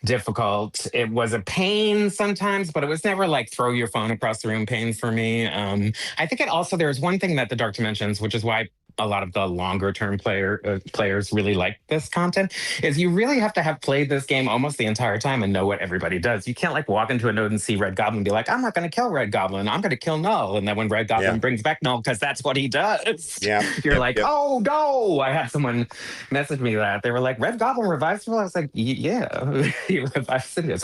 difficult. It was a pain sometimes, but it was never like throw your phone across the room pain for me. I think there's one thing that the Dark Dimensions, which is why a lot of the longer term players really like this content, is you really have to have played this game almost the entire time and know what everybody does. You can't like walk into a node and see Red Goblin and be like, I'm not going to kill Red Goblin, I'm going to kill Null. And then when Red Goblin brings back Null, because that's what he does, you're like, oh no. I had someone message me that. They were like, Red Goblin revives people? I was like, yeah, he revives Sidious.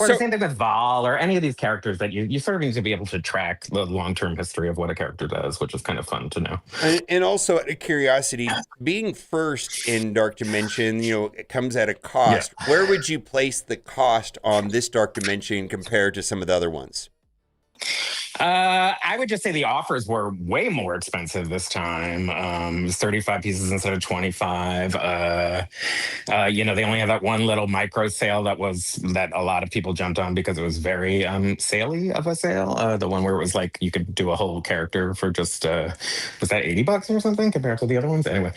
Or the same thing with Val or any of these characters that you sort of need to be able to track the long-term history of what a character does, which is kind of fun to know. And also, out of curiosity, being first in Dark Dimension, it comes at a cost. Yeah. Where would you place the cost on this Dark Dimension compared to some of the other ones? I would just say the offers were way more expensive this time. 35 pieces instead of 25. They only had that one little micro sale that a lot of people jumped on because it was very saley of a sale. The one where it was like you could do a whole character for just was that $80 or something compared to the other ones? Anyway,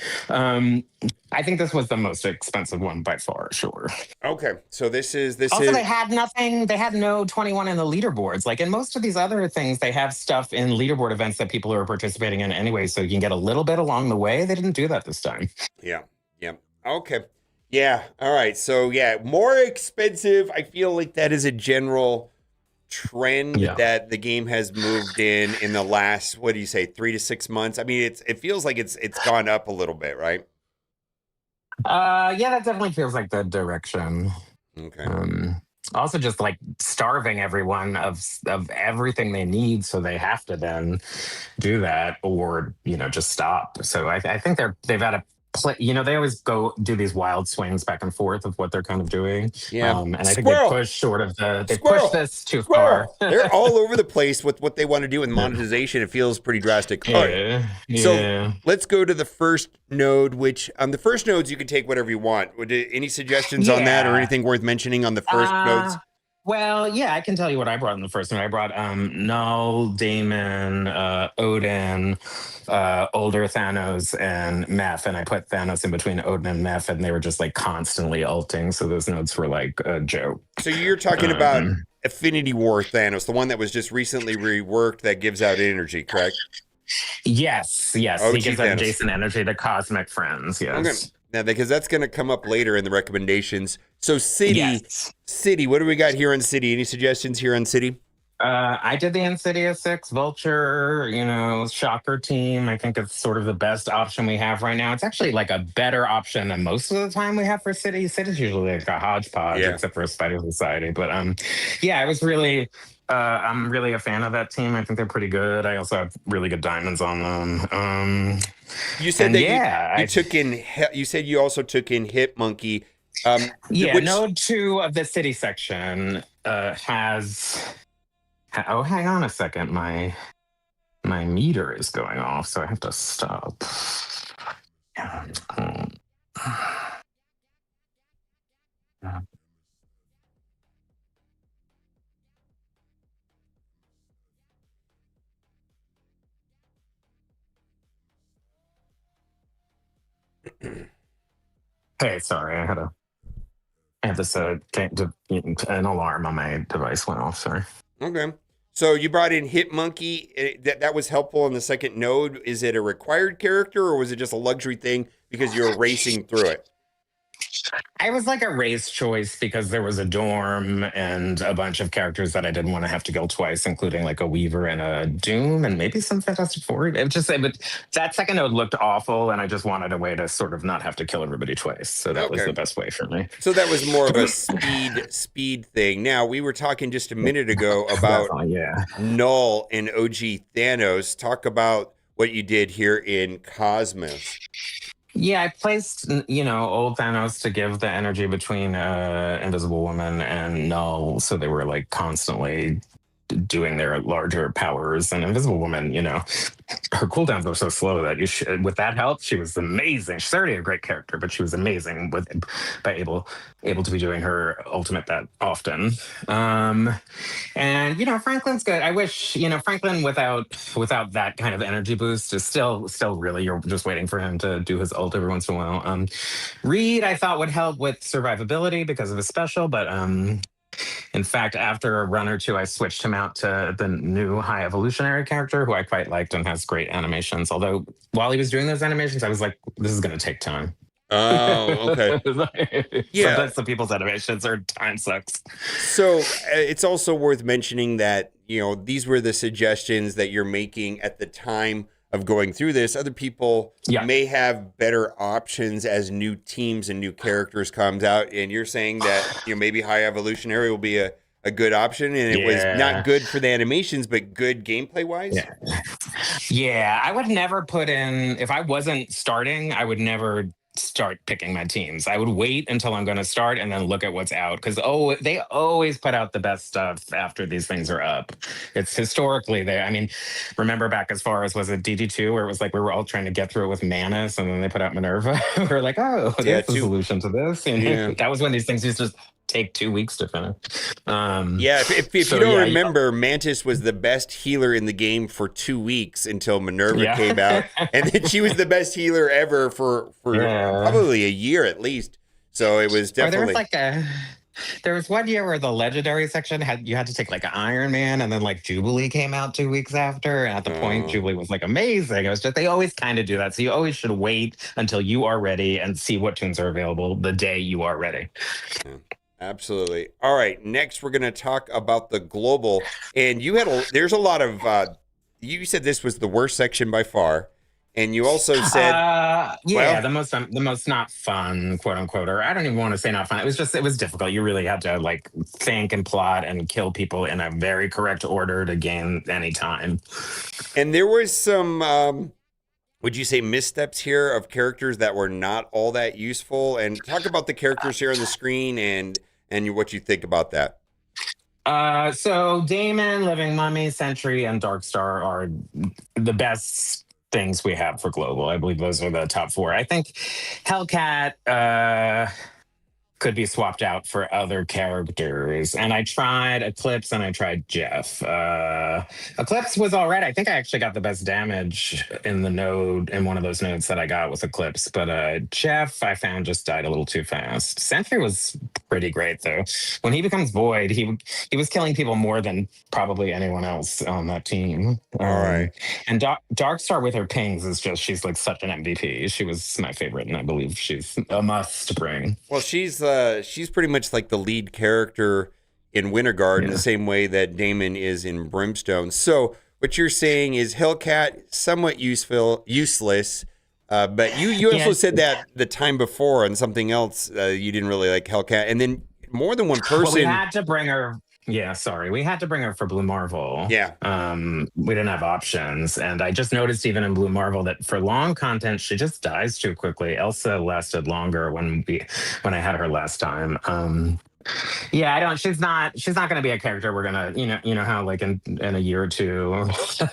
I think this was the most expensive one by far, sure. Okay, so this is they had nothing. They had no 21 in the leaderboards. Like in most of these other things, they have stuff in leaderboard events that people are participating in anyway, so you can get a little bit along the way. They didn't do that this time. Yeah. Okay. Yeah. All right. So more expensive. I feel like that is a general trend that the game has moved in the last, 3 to 6 months. I mean, it feels like it's gone up a little bit, right? Yeah, that definitely feels like the direction. Okay. Also, just like starving everyone of everything they need, so they have to then do that, or just stop. So I think they've had a play. They always go do these wild swings back and forth of what they're kind of doing. Yeah. And I think Squirrel. they pushed Squirrel. this too far. Squirrel. They're all over the place with what they want to do with monetization. It feels pretty drastic. All right. Yeah, So yeah. let's go to the first node, which on the first nodes, you can take whatever you want. Any suggestions on that or Yeah. anything worth mentioning on the first nodes? Well, yeah, I can tell you what I brought in the first one. I brought Null, Damon, Odin, older Thanos, and Meph, and I put Thanos in between Odin and Meph, and they were just like constantly ulting. So those notes were like a joke. So you're talking about Affinity War Thanos, the one that was just recently reworked that gives out energy, correct? Yes. OG He gives Thanos. that Jason energy to cosmic friends. Yes. Okay. Now, because that's going to come up later in the recommendations. So Yes. City, what do we got here on City? Any suggestions here on City? I did the Insidious 6 Vulture, Shocker team. I think it's sort of the best option we have right now. It's actually like a better option than most of the time we have for City. City's usually like a hodgepodge, Yeah. except for Spider Society. But yeah, I was really, I'm really a fan of that team. I think they're pretty good. I also have really good diamonds on them. You said and that yeah, you took in. You said you also took in Hit Monkey. Yeah, which- node 2 of the City section has. Oh, hang on a second. My meter is going off, so I have to stop. Hey, sorry, I had this an alarm on my device went off. Sorry. Okay. So you brought in Hit Monkey. That was helpful in the second node. Is it a required character or was it just a luxury thing because you're racing through it? I was like a race choice because there was a dorm and a bunch of characters that I didn't want to have to kill twice, including like a Weaver and a Doom and maybe some Fantastic Four. But that second node looked awful, and I just wanted a way to sort of not have to kill everybody twice. So that was the best way for me. So that was more of a speed thing. Now we were talking just a minute ago about Null and OG Thanos. Talk about what you did here in Cosmos. Yeah, I placed, old Thanos to give the energy between Invisible Woman and Null, so they were like constantly doing their larger powers. And Invisible Woman, her cooldowns were so slow that with that help, she was amazing. She's already a great character, but she was amazing by able to be doing her ultimate that often. And Franklin's good. I wish Franklin without that kind of energy boost is still really, you're just waiting for him to do his ult every once in a while. Reed I thought would help with survivability because of his special, but in fact, after a run or two, I switched him out to the new high evolutionary character, who I quite liked and has great animations. Although while he was doing those animations, I was like, this is going to take time. Oh, okay. Yeah. Sometimes the people's animations are time sucks. So it's also worth mentioning that, these were the suggestions that you're making at the time of going through this. Other people may have better options as new teams and new characters comes out. And you're saying that, maybe high evolutionary will be a good option. And it was not good for the animations, but good gameplay wise. Yeah. I would never put in, if I wasn't starting, I would never start picking my teams. I would wait until I'm going to start and then look at what's out, because they always put out the best stuff after these things are up. It's historically there. I mean, remember back as far as, was it DD2, where it was like we were all trying to get through it with Manus, and then they put out Minerva. We were like, oh, there's the solution to this. And that was when these things used to take 2 weeks to finish. If you don't remember, Mantis was the best healer in the game for 2 weeks until Minerva came out, and then she was the best healer ever for probably a year at least. So it was definitely. There was 1 year where the legendary section you had to take like an Iron Man, and then like Jubilee came out 2 weeks after. And at the point, Jubilee was like amazing. It was just, they always kind of do that. So you always should wait until you are ready and see what tunes are available the day you are ready. Yeah. Absolutely. All right. Next, we're going to talk about the global. And there's a lot of, you said this was the worst section by far. And you also said, yeah, the most not fun, quote unquote, or I don't even want to say not fun. It was difficult. You really had to like think and plot and kill people in a very correct order to gain any time. and there was some, would you say missteps here of characters that were not all that useful? And talk about the characters here on the screen and what you think about that. So Damon, Living Mummy, Sentry, and Darkstar are the best things we have for global. I believe those are the top 4. I think Hellcat could be swapped out for other characters. And I tried Eclipse and I tried Jeff. Eclipse was all right. I think I actually got the best damage in the node, in one of those nodes that I got with Eclipse. But Jeff, I found, just died a little too fast. Sentry was pretty great, though. When he becomes Void, he was killing people more than probably anyone else on that team. All right. And Darkstar with her pings is just, she's like such an MVP. She was my favorite, and I believe she's a must bring. Well, she's pretty much like the lead character in Winterguard in the same way that Damon is in Brimstone. So what you're saying is Hellcat somewhat useless, but you also said that the time before on something else you didn't really like Hellcat, and then more than one person. Well, we had to bring her. Yeah, sorry. We had to bring her for Blue Marvel. Yeah. We didn't have options. And I just noticed even in Blue Marvel that for long content, she just dies too quickly. Elsa lasted longer when I had her last time. Yeah, she's not going to be a character we're going to, you know how like in a year or two,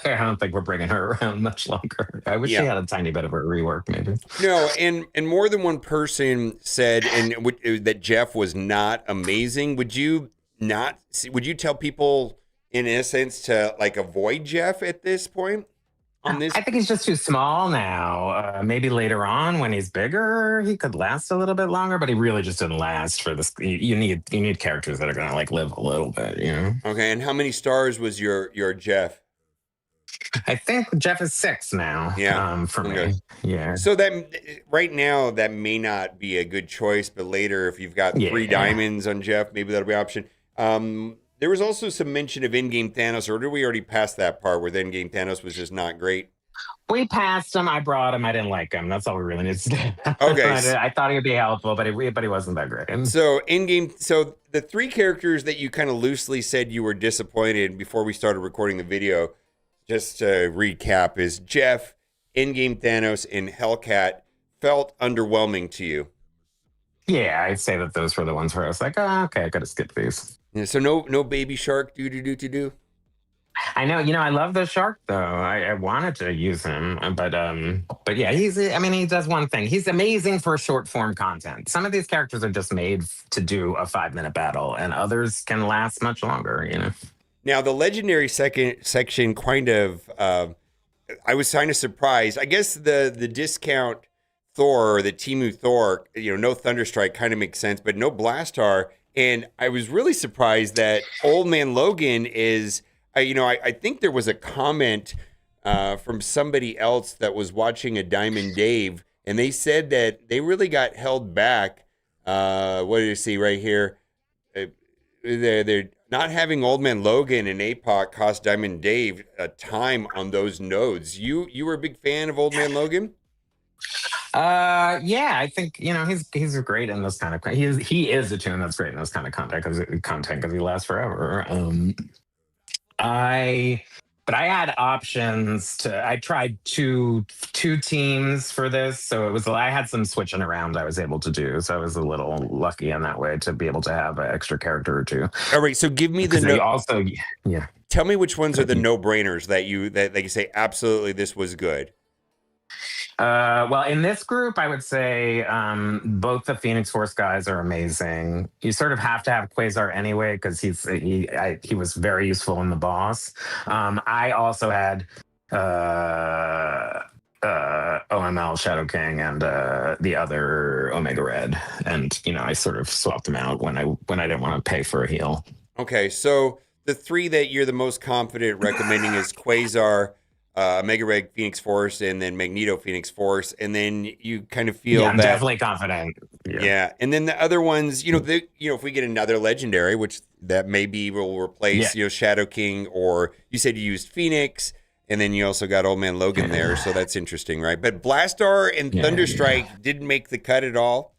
I don't think we're bringing her around much longer. I wish she had a tiny bit of a rework maybe. No, and more than one person said that Jeff was not amazing. Would you tell people in essence to like avoid Jeff at this point on this? I think he's just too small now. Maybe later on when he's bigger, he could last a little bit longer, but he really just didn't last for this. You need characters that are going to like live a little bit, you know? Okay. And how many stars was your Jeff? I think Jeff is 6 now. Yeah. For me. Yeah. So that right now that may not be a good choice, but later if you've got 3 diamonds on Jeff, maybe that'll be an option. There was also some mention of in-game Thanos, or did we already pass that part where the in-game Thanos was just not great? We passed him. I brought him. I didn't like him. That's all we really need to do. Okay. I thought he would be helpful, but he wasn't that great. So in-game, so the 3 characters that you kind of loosely said you were disappointed before we started recording the video, just to recap, is Jeff, in-game Thanos, and Hellcat felt underwhelming to you. Yeah, I'd say that those were the ones where I was like, oh, okay, I could have skipped these. Yeah, so no baby shark do. I know, I love the shark though. I wanted to use him, but yeah, he does one thing. He's amazing for short form content. Some of these characters are just made to do a 5-minute battle, and others can last much longer. Now the legendary section kind of, I was kind of surprised. I guess the discount Thor, or the Temu Thor, no Thunderstrike kind of makes sense, but no Blastar. And I was really surprised that Old Man Logan is, I think there was a comment from somebody else that was watching a Diamond Dave, and they said that they really got held back. What did you see right here? They're not having Old Man Logan and APOC cost Diamond Dave a time on those nodes. You were a big fan of Old Man Logan? Yeah, I think he's great in this kind of. He is a tune that's great in this kind of content because he lasts forever. But I had options I tried two teams for this, so I had some switching around I was able to do, so I was a little lucky in that way to be able to have an extra character or two. All right, so give me yeah. Tell me which ones are the no-brainers that you say absolutely this was good. Well, in this group, I would say both the Phoenix Force guys are amazing. You sort of have to have Quasar anyway because he was very useful in the boss. I also had OML Shadow King and the other Omega Red, and I sort of swapped them out when I didn't want to pay for a heal. Okay, so the 3 that you're the most confident recommending is Quasar, Omega Red Phoenix Force, and then Magneto Phoenix Force, and then you kind of feel I'm definitely confident. Yeah, and then the other ones, if we get another legendary, which that maybe will replace, Shadow King, or you said you used Phoenix, And then you also got Old Man Logan there, so that's interesting, right? But Blastar and Thunderstrike didn't make the cut at all.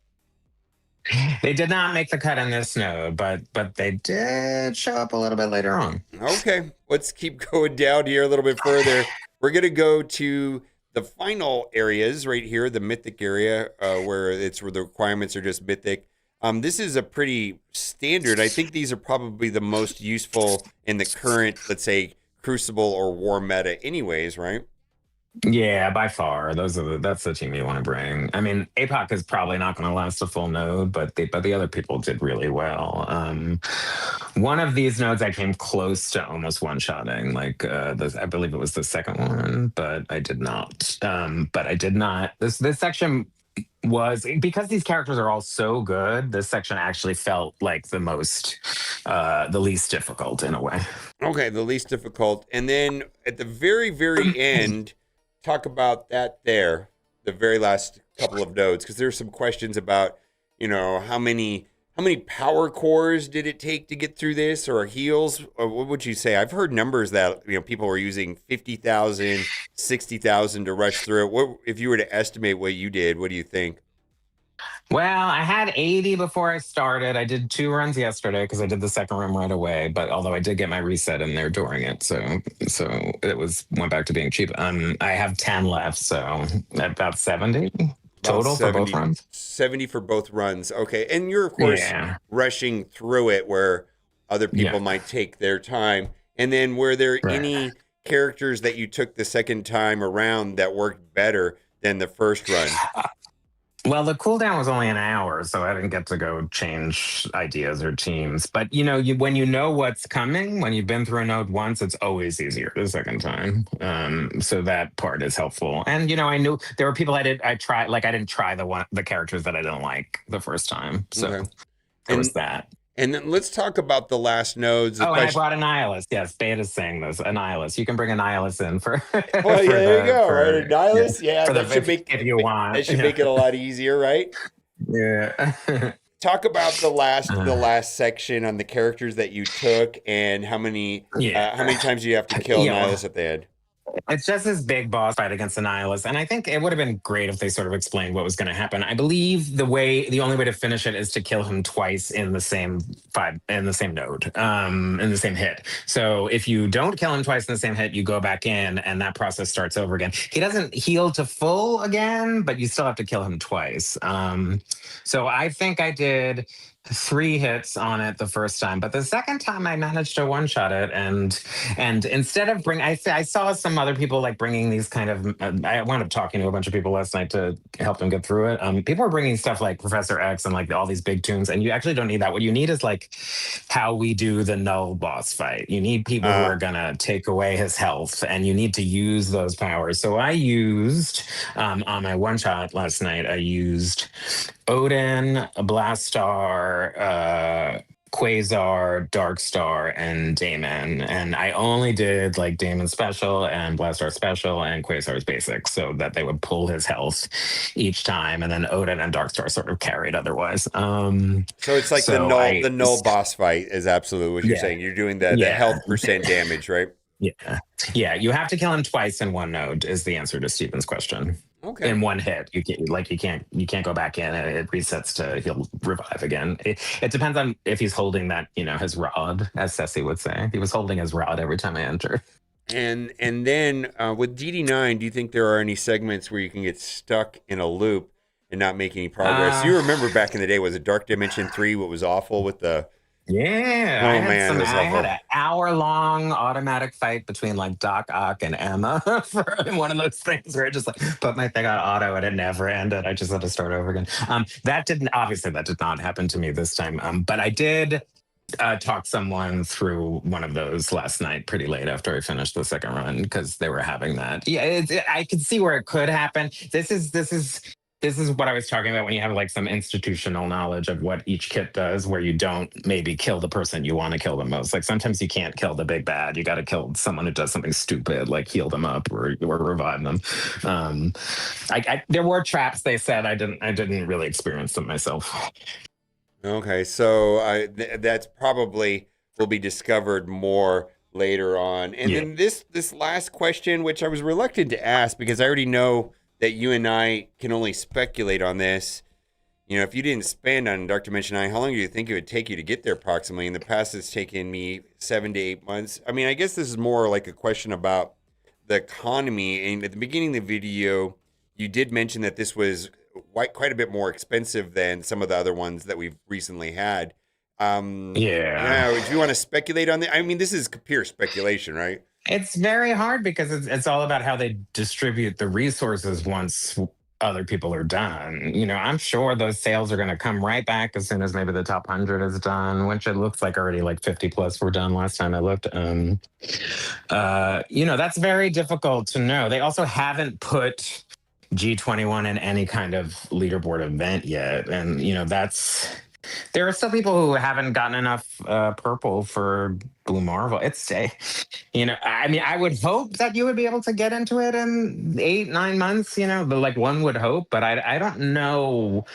They did not make the cut in this node, but they did show up a little bit later on. Okay, let's keep going down here a little bit further. We're going to go to the final areas right here, the mythic area, where the requirements are just mythic. This is a pretty standard. I think these are probably the most useful in the current, let's say, Crucible or War meta anyways, right? Yeah, by far. That's the team you want to bring. I mean, APOC is probably not going to last a full node, but the other people did really well. One of these nodes I came close to almost one-shotting, I believe it was the second one, but I did not. But I did not. This section was, because these characters are all so good, this section actually felt like the least difficult in a way. Okay, the least difficult. And then at the very, very end, talk about that there, the very last couple of nodes, because there's some questions about, how many power cores did it take to get through this, or heals, or what would you say? I've heard numbers that people were using 50,000, 60,000 to rush through it. What, if you were to estimate what you did, what do you think? Well, I had 80 before I started. I did 2 runs yesterday because I did the second run right away. But although I did get my reset in there during it, so it went back to being cheap. I have 10 left, so about 70 total for both runs. 70 for both runs. Okay, and you're of course rushing through it where other people might take their time. And then were there any characters that you took the second time around that worked better than the first run? Well, the cooldown was only an hour, so I didn't get to go change ideas or teams. But, when you know what's coming, when you've been through a node once, it's always easier the second time. So that part is helpful. And, I knew there were people I didn't try the characters that I didn't like the first time. So there was that. And then let's talk about the last nodes. And I brought a Nihilus. Yes, Beta's saying this. A Nihilus. You can bring a Nihilus in for. Well, there you go. Right, a Nihilus. Yeah, if you want. That should make it a lot easier, right? Yeah. Talk about the last section on the characters that you took and how many times you have to kill Nihilus at the end. It's just this big boss fight against the Nihilus, and I think it would have been great if they sort of explained what was going to happen. I believe the only way to finish it is to kill him twice in the same node, in the same hit. So if you don't kill him twice in the same hit, you go back in, and that process starts over again. He doesn't heal to full again, but you still have to kill him twice. So I think I did 3 hits on it the first time, but the second time I managed to one-shot it, and instead of I saw some other people bringing these kind of I wound up talking to a bunch of people last night to help them get through it. People are bringing stuff like Professor X and all these big tunes, and you actually don't need that. What you need is how we do the null boss fight. You need people who are gonna take away his health, and you need to use those powers. So I used on my one-shot last night, I used Odin, Blastar, Quasar, Darkstar, and Damon. And I only did Damon special and Blastar special and Quasar's basic so that they would pull his health each time. And then Odin and Darkstar sort of carried otherwise. So it's the null boss fight is absolutely what you're saying. You're doing the health percent damage, right? Yeah. Yeah. You have to kill him twice in one node is the answer to Stephen's question. Okay. In one hit, you can't go back in. It resets to he'll revive again. It depends on if he's holding that, his rod, as Ceci would say. He was holding his rod every time I enter. And then with dd9, do you think there are any segments where you can get stuck in a loop and not make any progress? You remember back in the day, was it Dark Dimension 3? What was awful with the I had an hour-long automatic fight between Doc Ock and Emma for one of those things where it just put my thing on auto and it never ended. I just had to start over again. That did not happen to me this time. But I did talk someone through one of those last night pretty late after I finished the second run because they were having that. Yeah, I could see where it could happen. This is what I was talking about when you have some institutional knowledge of what each kit does, where you don't maybe kill the person you want to kill the most. Sometimes you can't kill the big bad. You got to kill someone who does something stupid, like heal them up or revive them. There were traps. They said I didn't really experience them myself. Okay, so that's probably will be discovered more later on. And Yeah. then this last question, which I was reluctant to ask because I already know that you and I can only speculate on this. You know, if you didn't spend on Dark Dimension 9, how long do you think it would take you to get there approximately? In the past, it's taken me 7 to 8 months. I mean, I guess this is more like a question about the economy. And at the beginning of the video, you did mention that this was quite a bit more expensive than some of the other ones that we've recently had. Yeah. Do you want to speculate on that? I mean, this is pure speculation, right? It's very hard because it's all about how they distribute the resources once other people are done. You know, I'm sure those sales are going to come right back as soon as maybe the top 100 is done, which it looks like already like 50 plus were done last time I looked. You know, that's very difficult to know. They also haven't put G21 in any kind of leaderboard event yet. And, you know, there are still people who haven't gotten enough purple for Blue Marvel. You know, I mean, I would hope that you would be able to get into it in 8-9 months, you know, but like one would hope, but I don't know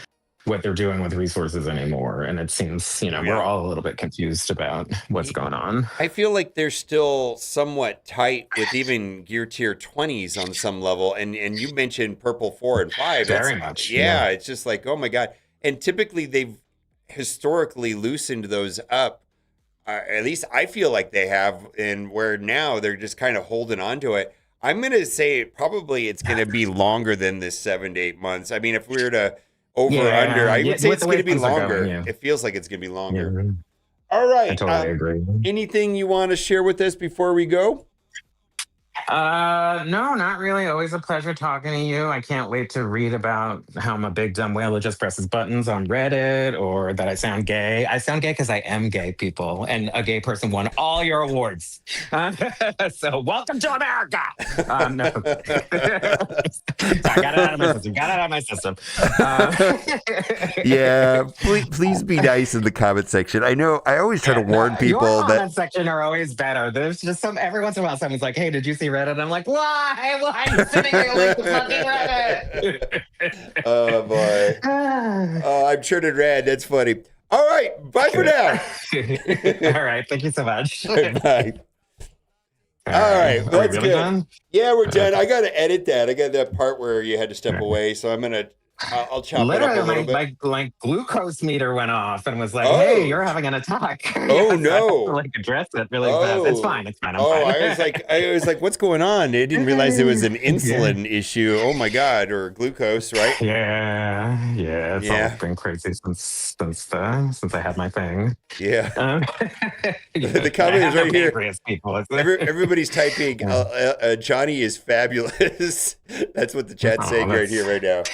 what they're doing with resources anymore. And it seems, you know, we're all a little bit confused about what's going on. I feel like they're still somewhat tight with even gear tier 20s on some level. And you mentioned purple 4 and 5. Very much. Yeah, it's just like, oh my God. And typically they've historically loosened those up. At least I feel like they have, and where now they're just kind of holding on to it. I'm going to say probably it's going to be longer than this 7 to 8 months. I mean, if we were to under, I would say it's going to be longer. It feels like it's going to be longer. Yeah. All right. I totally agree. Anything you want to share with us before we go? No, not really. Always a pleasure talking to you. I can't wait to read about how I'm a big dumb whale that just presses buttons on Reddit, or that I sound gay. I sound gay because I am gay, people, and a gay person won all your awards. So welcome to America. No. I got it out of my system. Yeah, please be nice in the comment section. I know I always try to warn people your that comment section are always better. There's just every once in a while someone's like, "Hey, did you see Reddit?" And I'm like, "Why? Why are you sitting here with the fucking Reddit?" Oh boy. Oh, I'm turning red. That's funny. All right, bye for now. All right, thank you so much. Bye. All right, that's really good. Done? Yeah, we're done. I got to edit that. I got that part where you had to step away, so I'm gonna. I'll chop it up a little bit. My glucose meter went off and was like, "Hey, you're having an attack." Oh no! So I have to, like, address it really fast. It's fine. It's fine. I'm fine. I was like, what's going on? I didn't realize it was an insulin issue. Oh my god, or glucose, right? Yeah. It's all been crazy since I had my thing. Yeah. The comment is right here. People. Everybody's typing. Johnny is fabulous. That's what the chat's saying right here, right now.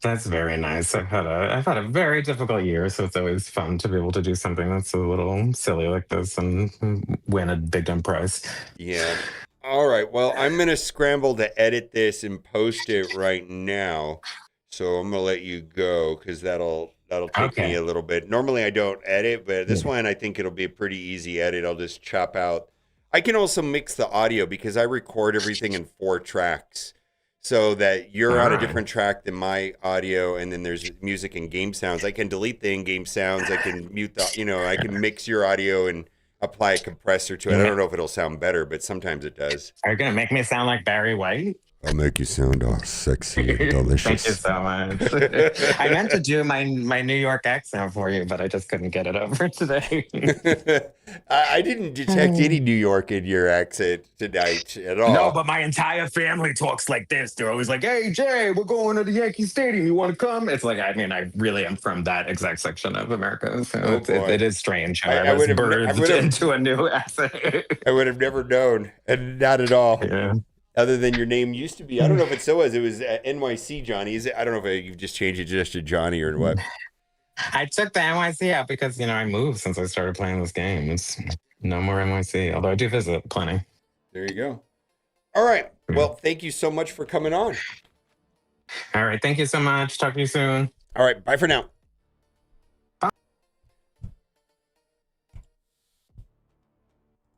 That's very nice. I've had a very difficult year, so it's always fun to be able to do something that's a little silly like this and win a big dumb prize. Yeah. All right. Well, I'm gonna scramble to edit this and post it right now. So I'm gonna let you go because that'll take me a little bit. Normally I don't edit, but this one I think it'll be a pretty easy edit. I'll just chop out. I can also mix the audio because I record everything in 4 tracks. So that you're on a different track than my audio, and then there's music and game sounds. I can delete the in-game sounds. I can mute the, I can mix your audio and apply a compressor to it. I don't know if it'll sound better, but sometimes it does. Are you gonna make me sound like Barry White? I'll make you sound all sexy and delicious. Thank you so much. I meant to do my New York accent for you, but I just couldn't get it over today. I didn't detect any New York in your accent tonight at all. No, but my entire family talks like this. They're always like, "Hey, Jay, we're going to the Yankee Stadium. You want to come?" It's like, I mean, I really am from that exact section of America. So it is strange how I was birthed into a new accent. I would have never known, and not at all. Yeah. Other than your name used to be, I don't know if it still is. It was NYC Johnny. Is it? I don't know if you've just changed it just to Johnny or what. I took the NYC out because I moved since I started playing this game. It's no more NYC, although I do visit plenty. There you go. All right. Well, thank you so much for coming on. All right. Thank you so much. Talk to you soon. All right. Bye for now.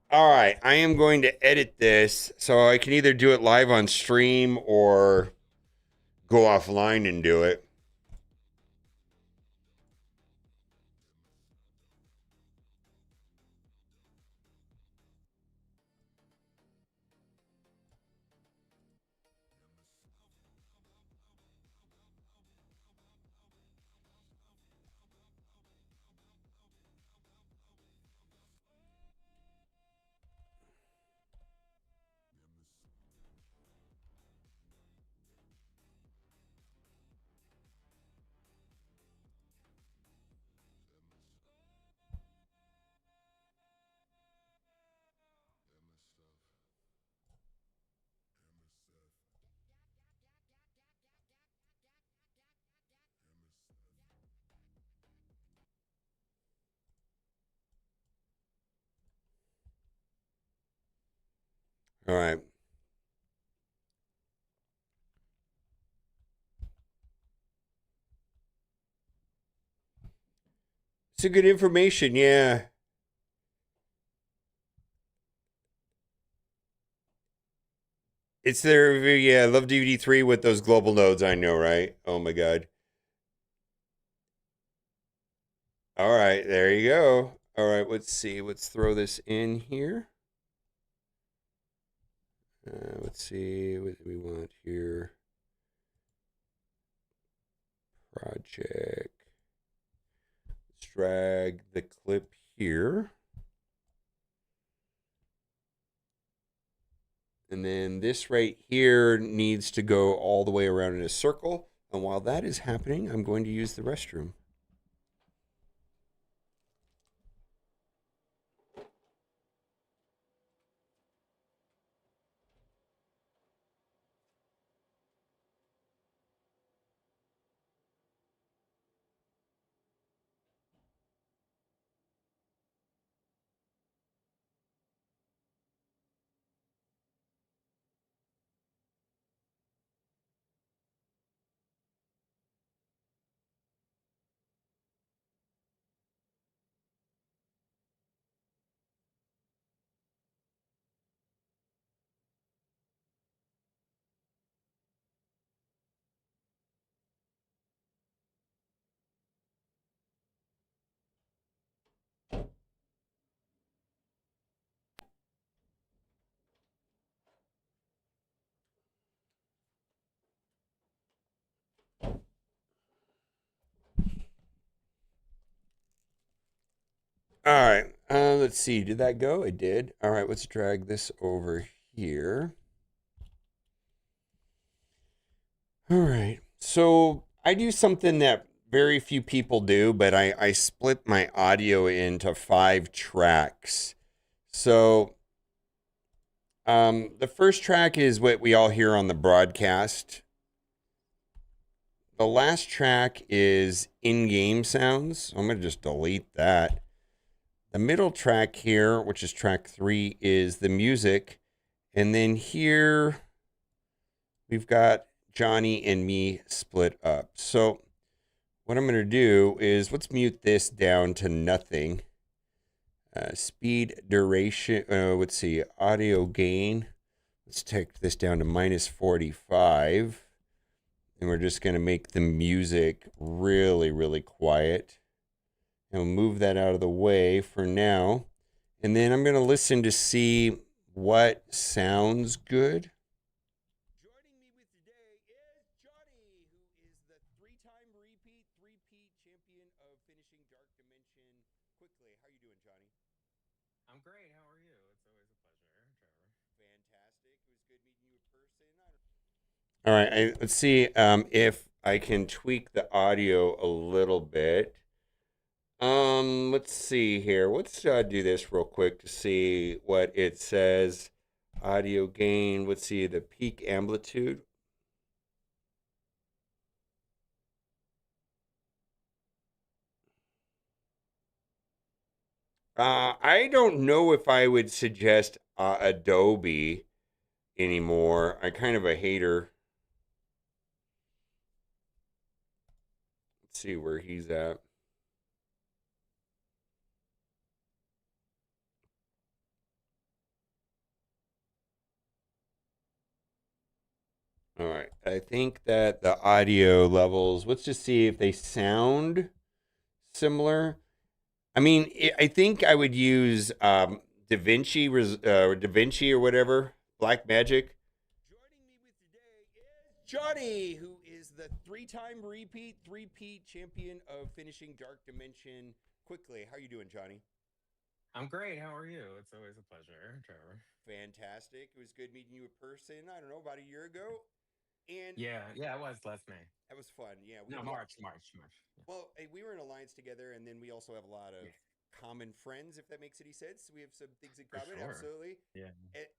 All right, I am going to edit this so I can either do it live on stream or go offline and do it. All right. It's a good information, yeah. It's their yeah, I love DVD3 with those global nodes, I know, right? Oh my god. All right, there you go. All right, let's see. Let's throw this in here. Let's see what we want here. Project. Let's drag the clip here. And then this right here needs to go all the way around in a circle. And while that is happening, I'm going to use the restroom. All right. Let's see. Did that go? It did. All right. Let's drag this over here. All right. So I do something that very few people do, but I split my audio into 5 tracks. So the first track is what we all hear on the broadcast. The last track is in-game sounds. I'm going to just delete that. The middle track here, which is track 3, is the music. And then here we've got Jonny and me split up. So what I'm going to do is let's mute this down to nothing. Speed, duration, let's see, audio gain. Let's take this down to minus 45. And we're just going to make the music really, really quiet. And we'll move that out of the way for now. And then I'm going to listen to see what sounds good. Joining me with today is Jonny, who is the 3-time repeat champion of finishing Dark Dimension quickly. How you doing, Jonny? I'm great. How are you? It's always a pleasure, Trevor. Fantastic. It was good meeting you in person. All right, let's see if I can tweak the audio a little bit. Let's see here. Let's do this real quick to see what it says. Audio gain. Let's see the peak amplitude. I don't know if I would suggest Adobe anymore. I'm kind of a hater. Let's see where he's at. All right. I think that the audio levels, let's just see if they sound similar. I mean, I think I would use DaVinci or DaVinci or whatever, Black Magic. Joining me with today is Jonny, who is the 3-time repeat champion of finishing Dark Dimension quickly. How you doing, Jonny? I'm great. How are you? It's always a pleasure, Trevor. Fantastic. It was good meeting you in person. I don't know, about a year ago. And Yeah, it was last May. that was fun. Yeah. March. Yeah. Well, we were in alliance together, and then we also have a lot of common friends, if that makes any sense. We have some things in common, sure. Absolutely. Yeah.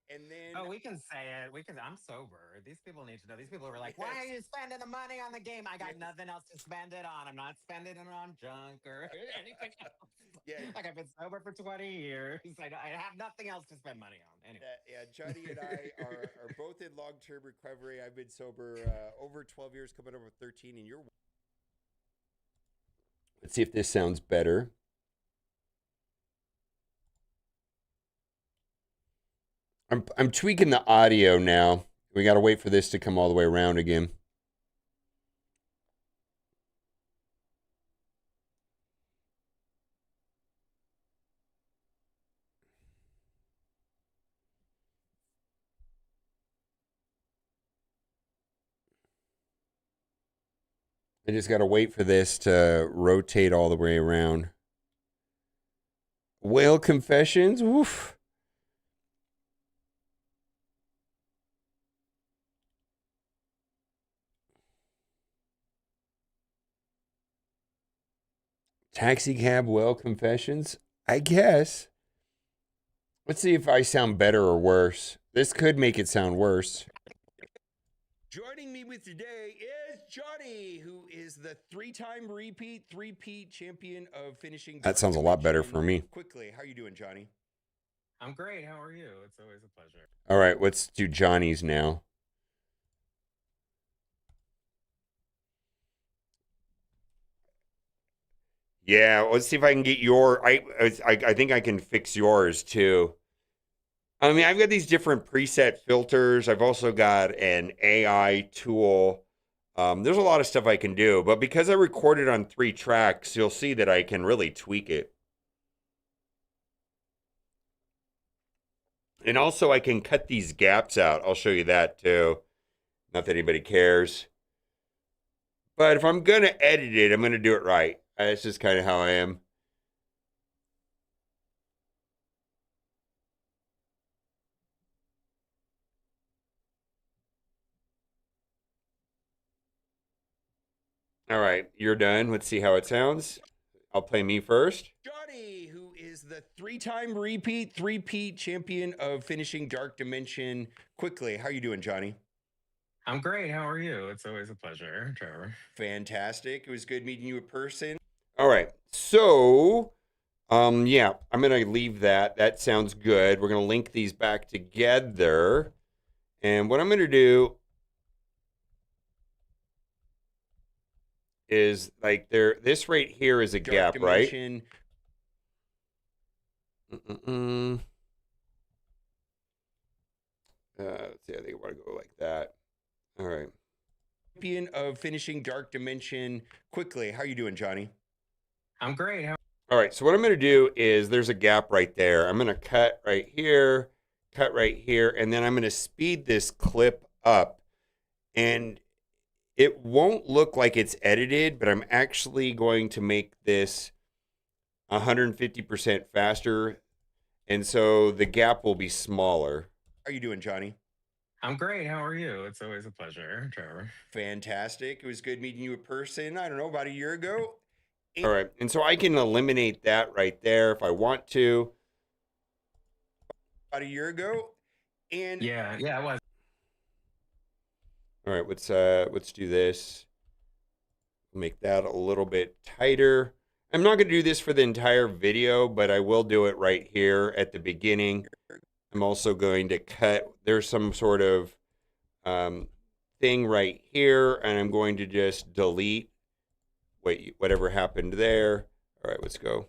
And then we can say it. I'm sober. These people need to know. These people are like, why are you spending the money on the game? I got nothing else to spend it on. I'm not spending it on junk or anything else. Like I've been sober for 20 years. I have nothing else to spend money on. Anyway. Yeah, Johnny and I are both in long-term recovery. I've been sober over 12 years, coming over 13, and you're... Let's see if this sounds better. I'm tweaking the audio now. We got to wait for this to come all the way around again. I just got to wait for this to rotate all the way around. Whale confessions? Woof. Taxi cab whale confessions? I guess. Let's see if I sound better or worse. This could make it sound worse. Joining me with today is Johnny, who is the three-time repeat champion of finishing. That sounds a lot better for me. Quickly, how are you doing, Johnny? I'm great. How are you? It's always a pleasure. All right, let's do Johnny's now. Yeah, let's see if I can get your. I think I can fix yours too. I mean, I've got these different preset filters. I've also got an AI tool. There's a lot of stuff I can do, but because I recorded on 3 tracks, you'll see that I can really tweak it. And also I can cut these gaps out. I'll show you that too. Not that anybody cares. But if I'm going to edit it, I'm going to do it right. That's just kind of how I am. All right, you're done. Let's see how it sounds. I'll play me first. Johnny, who is the 3-time repeat champion of finishing Dark Dimension quickly. How are you doing, Johnny? I'm great. How are you? It's always a pleasure, Trevor. Fantastic. It was good meeting you in person. All right. So, yeah, I'm going to leave that. That sounds good. We're going to link these back together. And what I'm going to do is like this right here is a gap, right? Let's see, I think I want to go like that. All right. Champion of finishing Dark Dimension quickly. How are you doing, Johnny? I'm great. All right, so what I'm going to do is there's a gap right there. I'm going to cut right here, and then I'm going to speed this clip up. And it won't look like it's edited, but I'm actually going to make this 150% faster. And so the gap will be smaller. How are you doing, Johnny? I'm great. How are you? It's always a pleasure, Trevor. Fantastic. It was good meeting you in person, I don't know, about a year ago. All right, and so I can eliminate that right there if I want to. About a year ago. And yeah, it was. All right, let's do this. Make that a little bit tighter. I'm not going to do this for the entire video, but I will do it right here at the beginning. I'm also going to cut. There's some sort of thing right here, and I'm going to just delete whatever happened there. All right, let's go.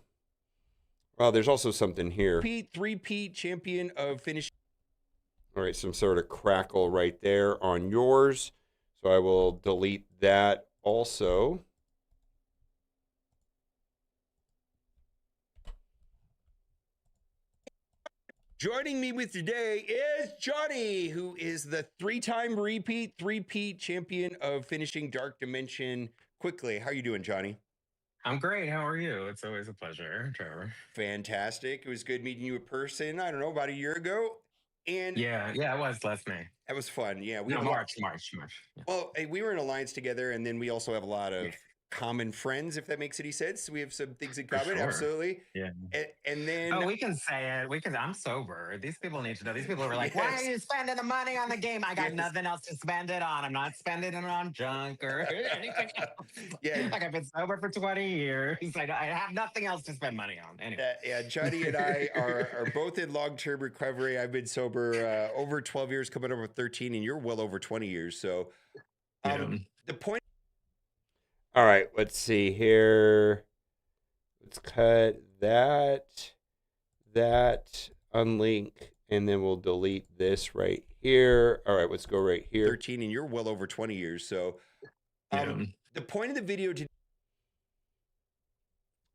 Well, there's also something here. Repeat champion of finishing. All right, some sort of crackle right there on yours. So I will delete that also. Joining me with today is Johnny, who is the 3-time repeat champion of finishing Dark Dimension quickly. How are you doing, Johnny? I'm great. How are you? It's always a pleasure, Trevor. Fantastic. It was good meeting you in person, I don't know, about a year ago. And yeah, it was last May. That was fun. Yeah, March. Yeah. Well, hey, we were in Alliance together, and then we also have a lot of common friends, if that makes any sense. We have some things in For common, sure. absolutely. Yeah. And then Oh, we can say it. I'm sober. These people need to know. These people are like, why Yes. are you spending the money on the game? I got Yes. nothing else to spend it on. I'm not spending it on junk or anything else. Yeah. Like I've been sober for 20 years. I have nothing else to spend money on. Anyway. Yeah, Johnny and I are both in long-term recovery. I've been sober over 12 years, coming over 13, and you're well over 20 years. So the point. All right, let's see here. Let's cut that, unlink, and then we'll delete this right here. All right, let's go right here. 13, and you're well over 20 years. So the point of the video today.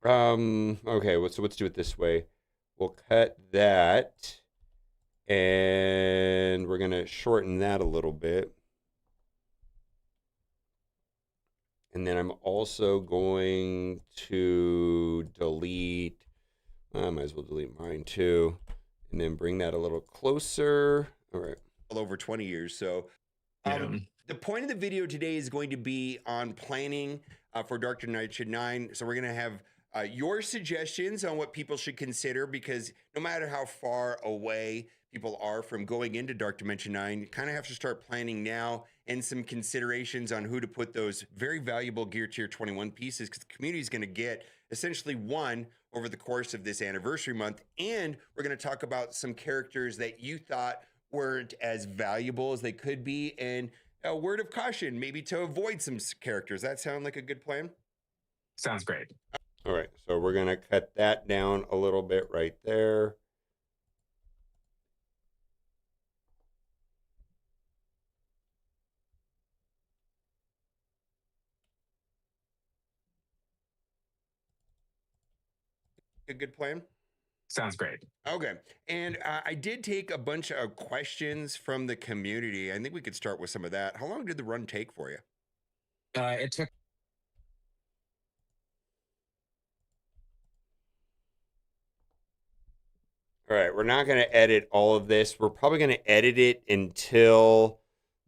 Okay, so let's do it this way. We'll cut that, and we're gonna shorten that a little bit. And then I'm also going to delete, I might as well delete mine too, and then bring that a little closer. All right, well over 20 years. So the point of the video today is going to be on planning for Dark Dimension 9. So we're going to have your suggestions on what people should consider, because no matter how far away people are from going into Dark Dimension 9, you kind of have to start planning now, and some considerations on who to put those very valuable Gear Tier 21 pieces, because the community is going to get essentially one over the course of this anniversary month. And we're going to talk about some characters that you thought weren't as valuable as they could be, and a word of caution, maybe to avoid some characters. That sound like a good plan? Sounds great. All right, so we're going to cut that down a little bit right there. A good plan? Sounds great. Okay. And I did take a bunch of questions from the community. I think we could start with some of that. How long did the run take for you? It took. All right, we're not going to edit all of this. We're probably going to edit it until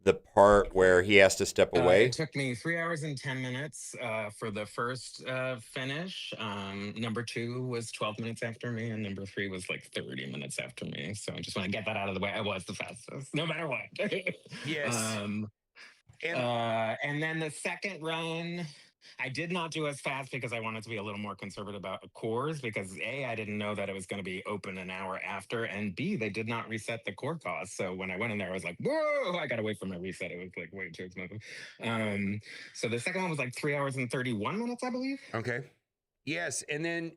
the part where he has to step away. It took me 3 hours and 10 minutes for the first finish. Number 2 was 12 minutes after me, and number 3 was like 30 minutes after me. So I just want to get that out of the way. I was the fastest, no matter what. Yes. And then the second run, I did not do as fast because I wanted to be a little more conservative about cores, because A, I didn't know that it was going to be open an hour after, and B, they did not reset the core cost. So when I went in there, I was like, whoa, I got to wait for my reset. It was like way too expensive. So the second one was like 3 hours and 31 minutes, I believe. Okay. Yes. And then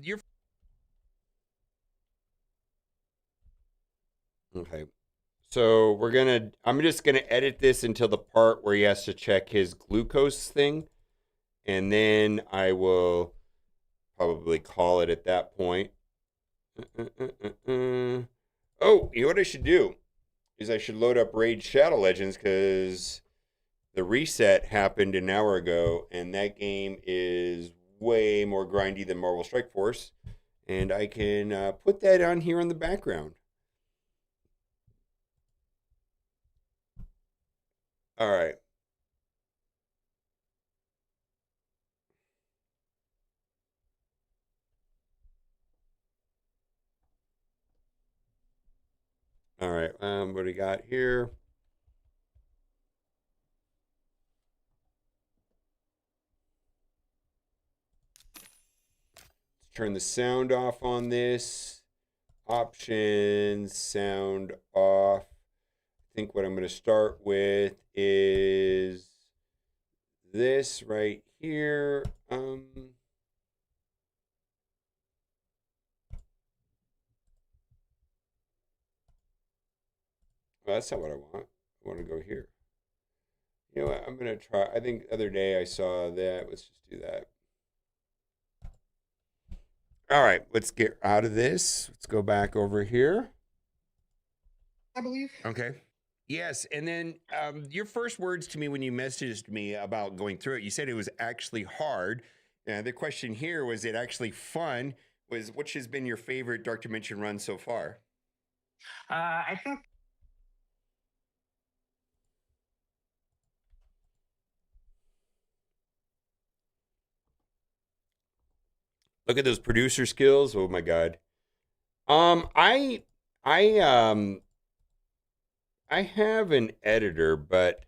you're. Okay. So I'm just going to edit this until the part where he has to check his glucose thing. And then I will probably call it at that point. Oh, you know what I should do? Is I should load up Raid Shadow Legends, because the reset happened an hour ago, and that game is way more grindy than Marvel Strike Force. And I can put that on here in the background. All right. All right. What do we got here? Let's turn the sound off on this. Options, sound off. I think what I'm going to start with is this right here. Well, that's not what I want. I want to go here. You know what? I'm going to try. I think the other day I saw that. Let's just do that. All right. Let's get out of this. Let's go back over here. I believe. Okay. Yes. And then your first words to me when you messaged me about going through it, you said it was actually hard. The question here, was it actually fun? Which has been your favorite Dark Dimension run so far? I think Look at those producer skills. Oh my god. I have an editor, but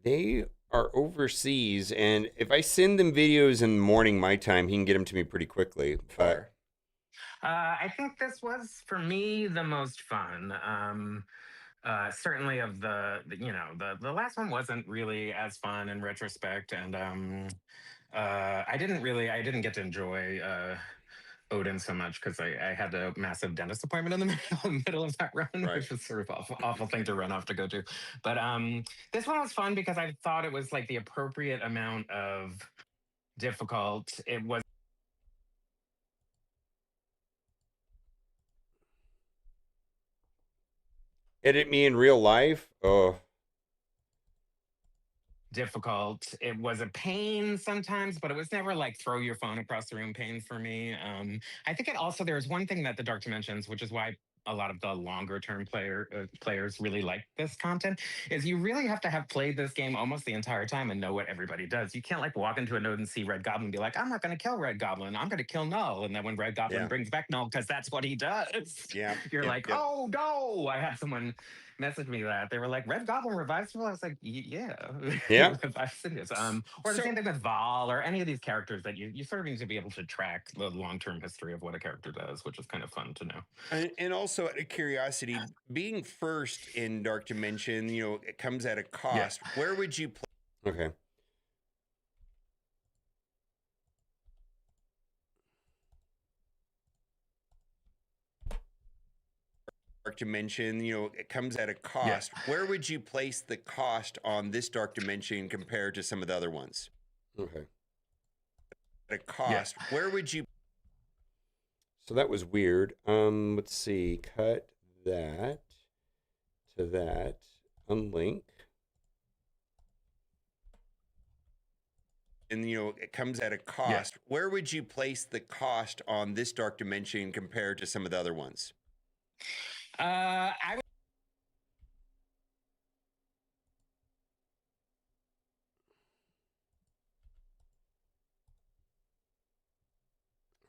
they are overseas, and if I send them videos in the morning my time, he can get them to me pretty quickly. But I think this was for me the most fun. Certainly of the last one wasn't really as fun in retrospect, and I didn't get to enjoy Odin so much because I had a massive dentist appointment in the middle of that run, Right. which was sort of awful thing to run off to go to. But this one was fun because I thought it was like the appropriate amount of difficult. It was edit me in real life. Oh, difficult. It was a pain sometimes, but it was never like throw your phone across the room pain for me. I think it also there was one thing that the Dark Dimensions, which is why a lot of the longer term players really like this content, is you really have to have played this game almost the entire time and know what everybody does. You can't like walk into a node and see Red Goblin and be like, I'm not going to kill Red Goblin, I'm going to kill Null, and then when Red Goblin Yeah. brings back Null because that's what he does. Yeah. You're Yep, like, yep. oh no! I had someone message me that they were like, Red Goblin revives people. I was like, yeah, Yeah. I've seen this. Or the same thing with Val or any of these characters that you sort of need to be able to track the long term history of what a character does, which is kind of fun to know. And also, out of curiosity, being first in Dark Dimension, it comes at a cost. Where would you play? Okay. Dark Dimension, it comes at a cost. Where would you place the cost on this Dark Dimension compared to some of the other ones? Okay. At a cost. Where would you? So that was weird. Let's see. Cut that to that. Unlink. And it comes at a cost. Where would you place the cost on this Dark Dimension compared to some of the other ones? I would.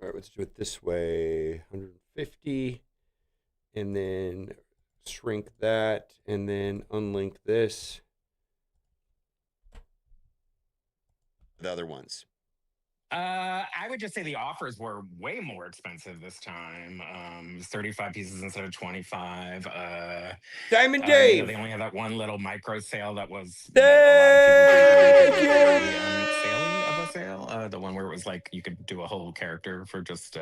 All right, let's do it this way. 150, and then shrink that, and then unlink this. The other ones. I would just say the offers were way more expensive this time. 35 pieces instead of 25. Diamond Dave. They only had that one little micro sale that was Thank you. Sale of a sale. The one where it was like you could do a whole character for just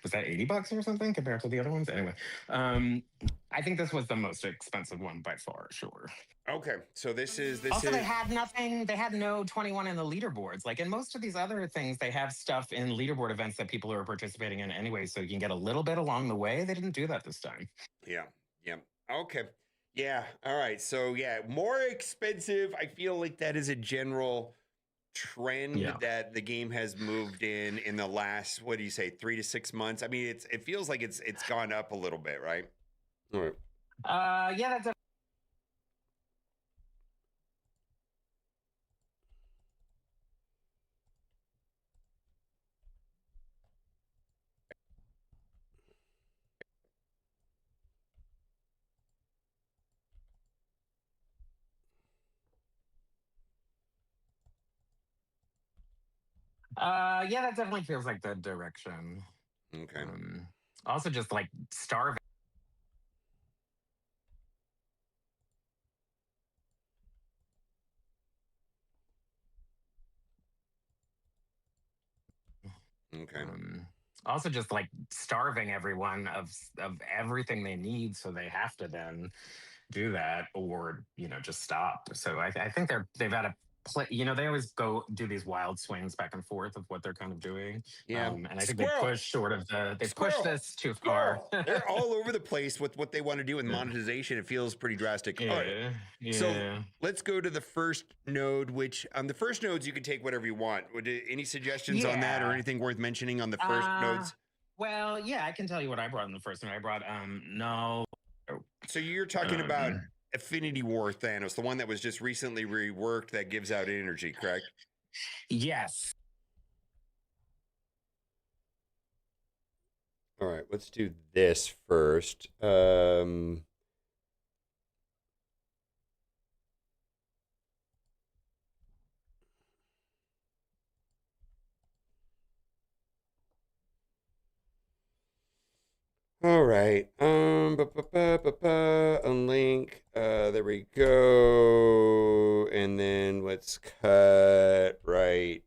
was that $80 or something compared to the other ones? Anyway, I think this was the most expensive one by far, sure. Okay, so this is also, they had nothing. They had no 21 in the leaderboards. Like in most of these other things, they have stuff in leaderboard events that people are participating in anyway, so you can get a little bit along the way. They didn't do that this time. Yeah. Okay. Yeah. All right. So yeah, more expensive. I feel like that is a general trend that the game has moved in the last, what do you say, 3 to 6 months? I mean, it feels like it's gone up a little bit, right? All right. Yeah, that's yeah, that definitely feels like the direction. Okay. Also, just like starving. Okay. Also, just like starving everyone of everything they need, so they have to then do that or just stop. So I think they've had a play. They always go do these wild swings back and forth of what they're kind of doing. Yeah, and I think they push sort of they push this too far. They're all over the place with what they want to do with monetization. It feels pretty drastic. Yeah, All right. So let's go to the first node, which on the first nodes you can take whatever you want. Any suggestions on that or anything worth mentioning on the first nodes? Well, yeah, I can tell you what I brought in the first one. I brought no. So you're talking about Affinity War Thanos, the one that was just recently reworked that gives out energy, correct? Yes. let's do this first. All right. Unlink. There we go. And then let's cut right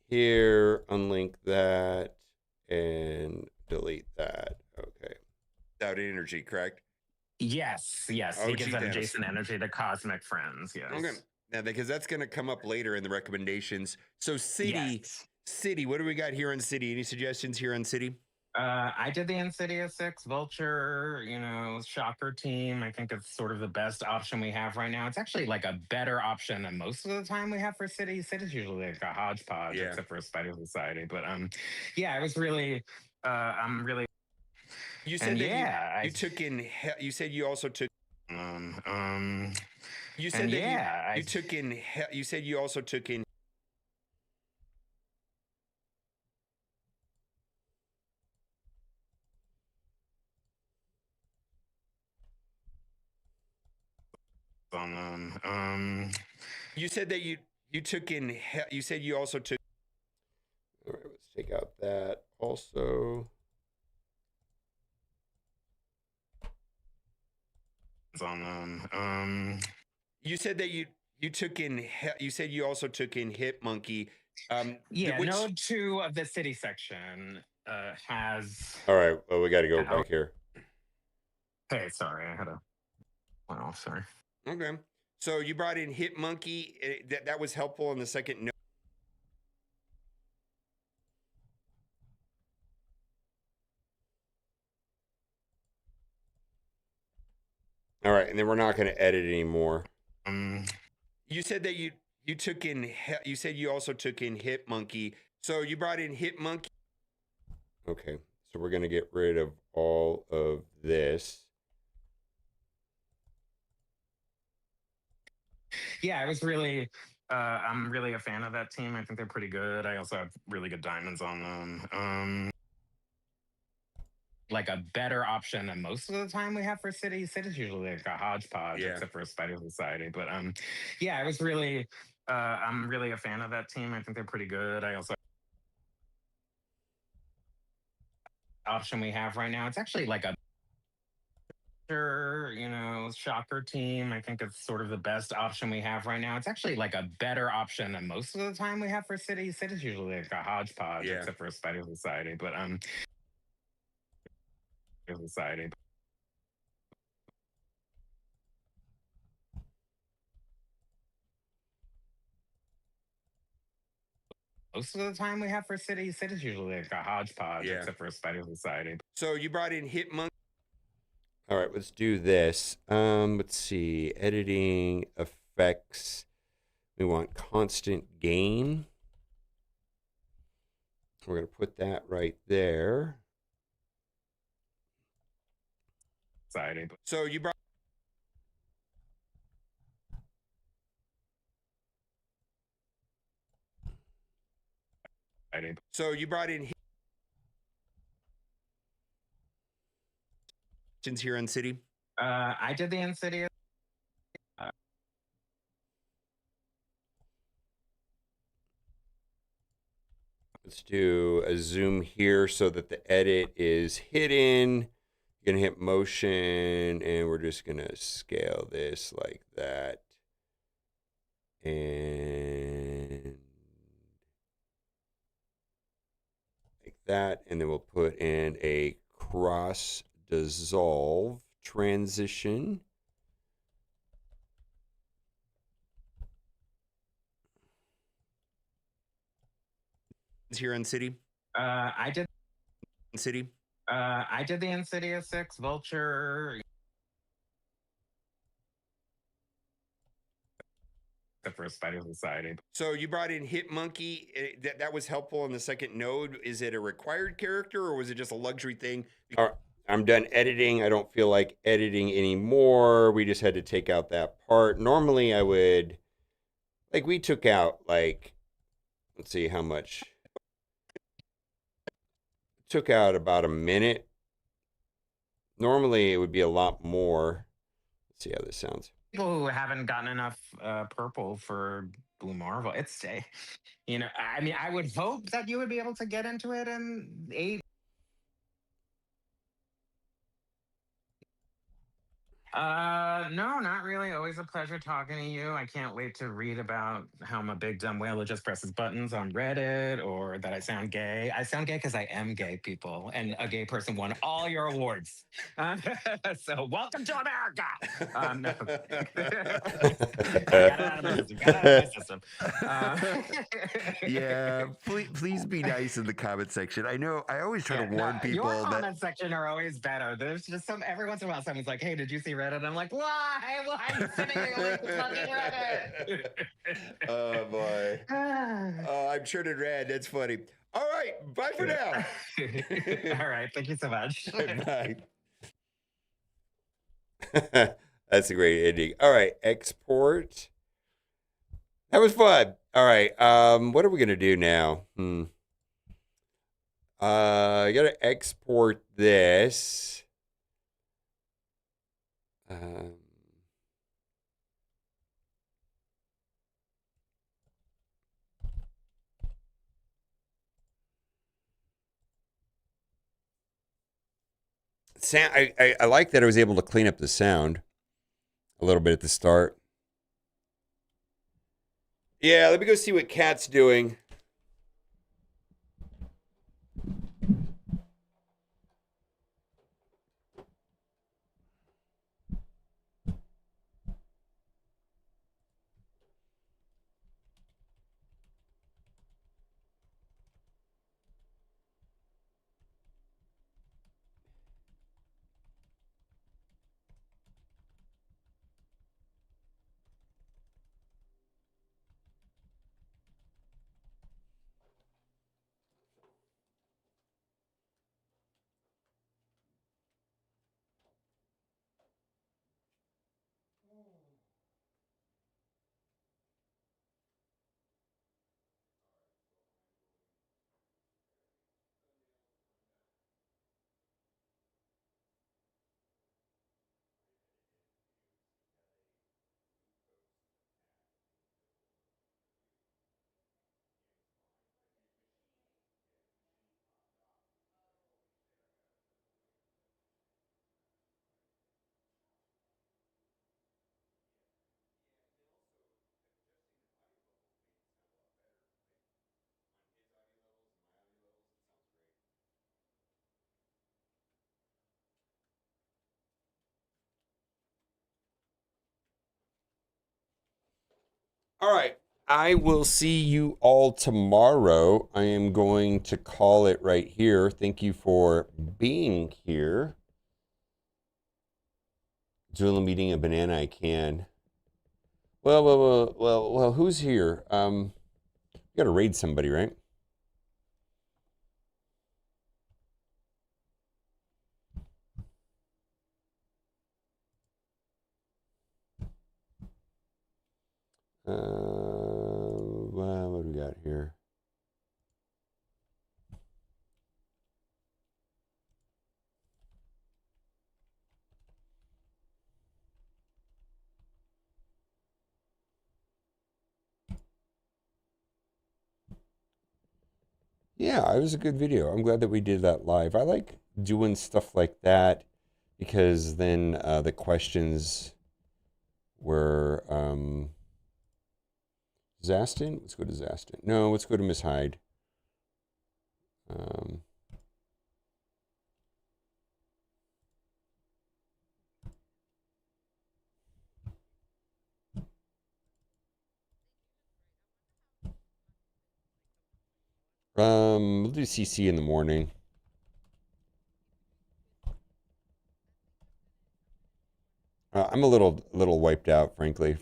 here. Unlink that and delete that. Okay. Without energy, correct? Yes. He gives that adjacent energy to cosmic friends. Yes. Okay. Now, because that's going to come up later in the recommendations. So, City. What do we got here on City? Any suggestions here on City? I did the Insidious 6 Vulture, Shocker team. I think it's sort of the best option we have right now. It's actually like a better option than most of the time we have for City. City's usually like a hodgepodge, except for a Spider Society. But it was really, I'm really. You said you took in. You said you also took. You said you took in. You said you also took in. You said that you took in. You said you also took. All right, let's take out that also. You said that you took in. You said you also took in Hit Monkey. Node 2 of the City section has. All right, well, we got to go back here. Hey, sorry, I had a. Oh, sorry. Okay. So you brought in Hit Monkey. That was helpful in the second note. All right, and then we're not going to edit anymore. You said that you took in. You said you also took in Hit Monkey. So you brought in Hit Monkey. Okay, so we're going to get rid of all of this. Yeah, I was really, I'm really a fan of that team. I think they're pretty good. I also have really good diamonds on them. Like a better option than most of the time we have for City. City's usually like a hodgepodge, except for a Spider Society. But I was really, I'm really a fan of that team. I think they're pretty good. I also. Option we have right now. It's actually like a. Shocker team. I think it's sort of the best option we have right now. It's actually like a better option than most of the time we have for City. City's usually like a hodgepodge, except for a Spider Society. But Society. Most of the time we have for City. City's usually like a hodgepodge, except for a Spider Society. So you brought in Hit Monkey. All right, let's do this. Let's see. Editing, effects. We want constant gain. We're going to put that right there. So you brought. So you brought in. Here on City. I did the Insidious. Let's do a zoom here so that the edit is hidden. You're going to hit motion, and we're just going to scale this like that. And like that. And then we'll put in a cross dissolve transition. Here in City. I did City. I did the Insidious 6 Vulture. For a Spider Society. So you brought in Hit Monkey. That was helpful in the second node. Is it a required character or was it just a luxury thing? All right, I'm done editing. I don't feel like editing anymore. We just had to take out that part. Normally I would, like we took out like, let's see how much. Took out about a minute Normally it would be a lot more. Let's see how this sounds. People who haven't gotten enough purple for Blue Marvel, you know, I mean, I would hope that you would be able to get into it in 8. No, not really. Always a pleasure talking to you. I can't wait to read about how I'm a big dumb whale who just presses buttons on Reddit, or that I sound gay. I sound gay because I am gay, people, and a gay person won all your awards. So welcome to America. No. I got it out of my system. Got it out of my system. Yeah, please be nice in the comment section. I know I always try to warn people your that comment section are always better. There's just every once in a while someone's like, "Hey, did you see Reddit?" And I'm like, "Why? Why are you sending me a link to fucking Reddit?" Oh boy. Oh, I'm turning red. That's funny. All right, bye for now. All right, thank you so much. Bye. That's a great ending. All right, export. That was fun. All right, what are we gonna do now? I gotta export this. Sound. I like that I was able to clean up the sound a little bit at the start. Yeah, let me go see what Kat's doing. All right. I will see you all tomorrow. I am going to call it right here. Thank you for being here. Doing a meeting a banana I can. Well, who's here? You gotta raid somebody, right? Well, what do we got here? Yeah, it was a good video. I'm glad that we did that live. I like doing stuff like that because then the questions were Zastin. Let's go to Zastin. No, let's go to Miss Hyde. We'll do CC in the morning. I'm a little wiped out, frankly.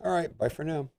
All right, bye for now.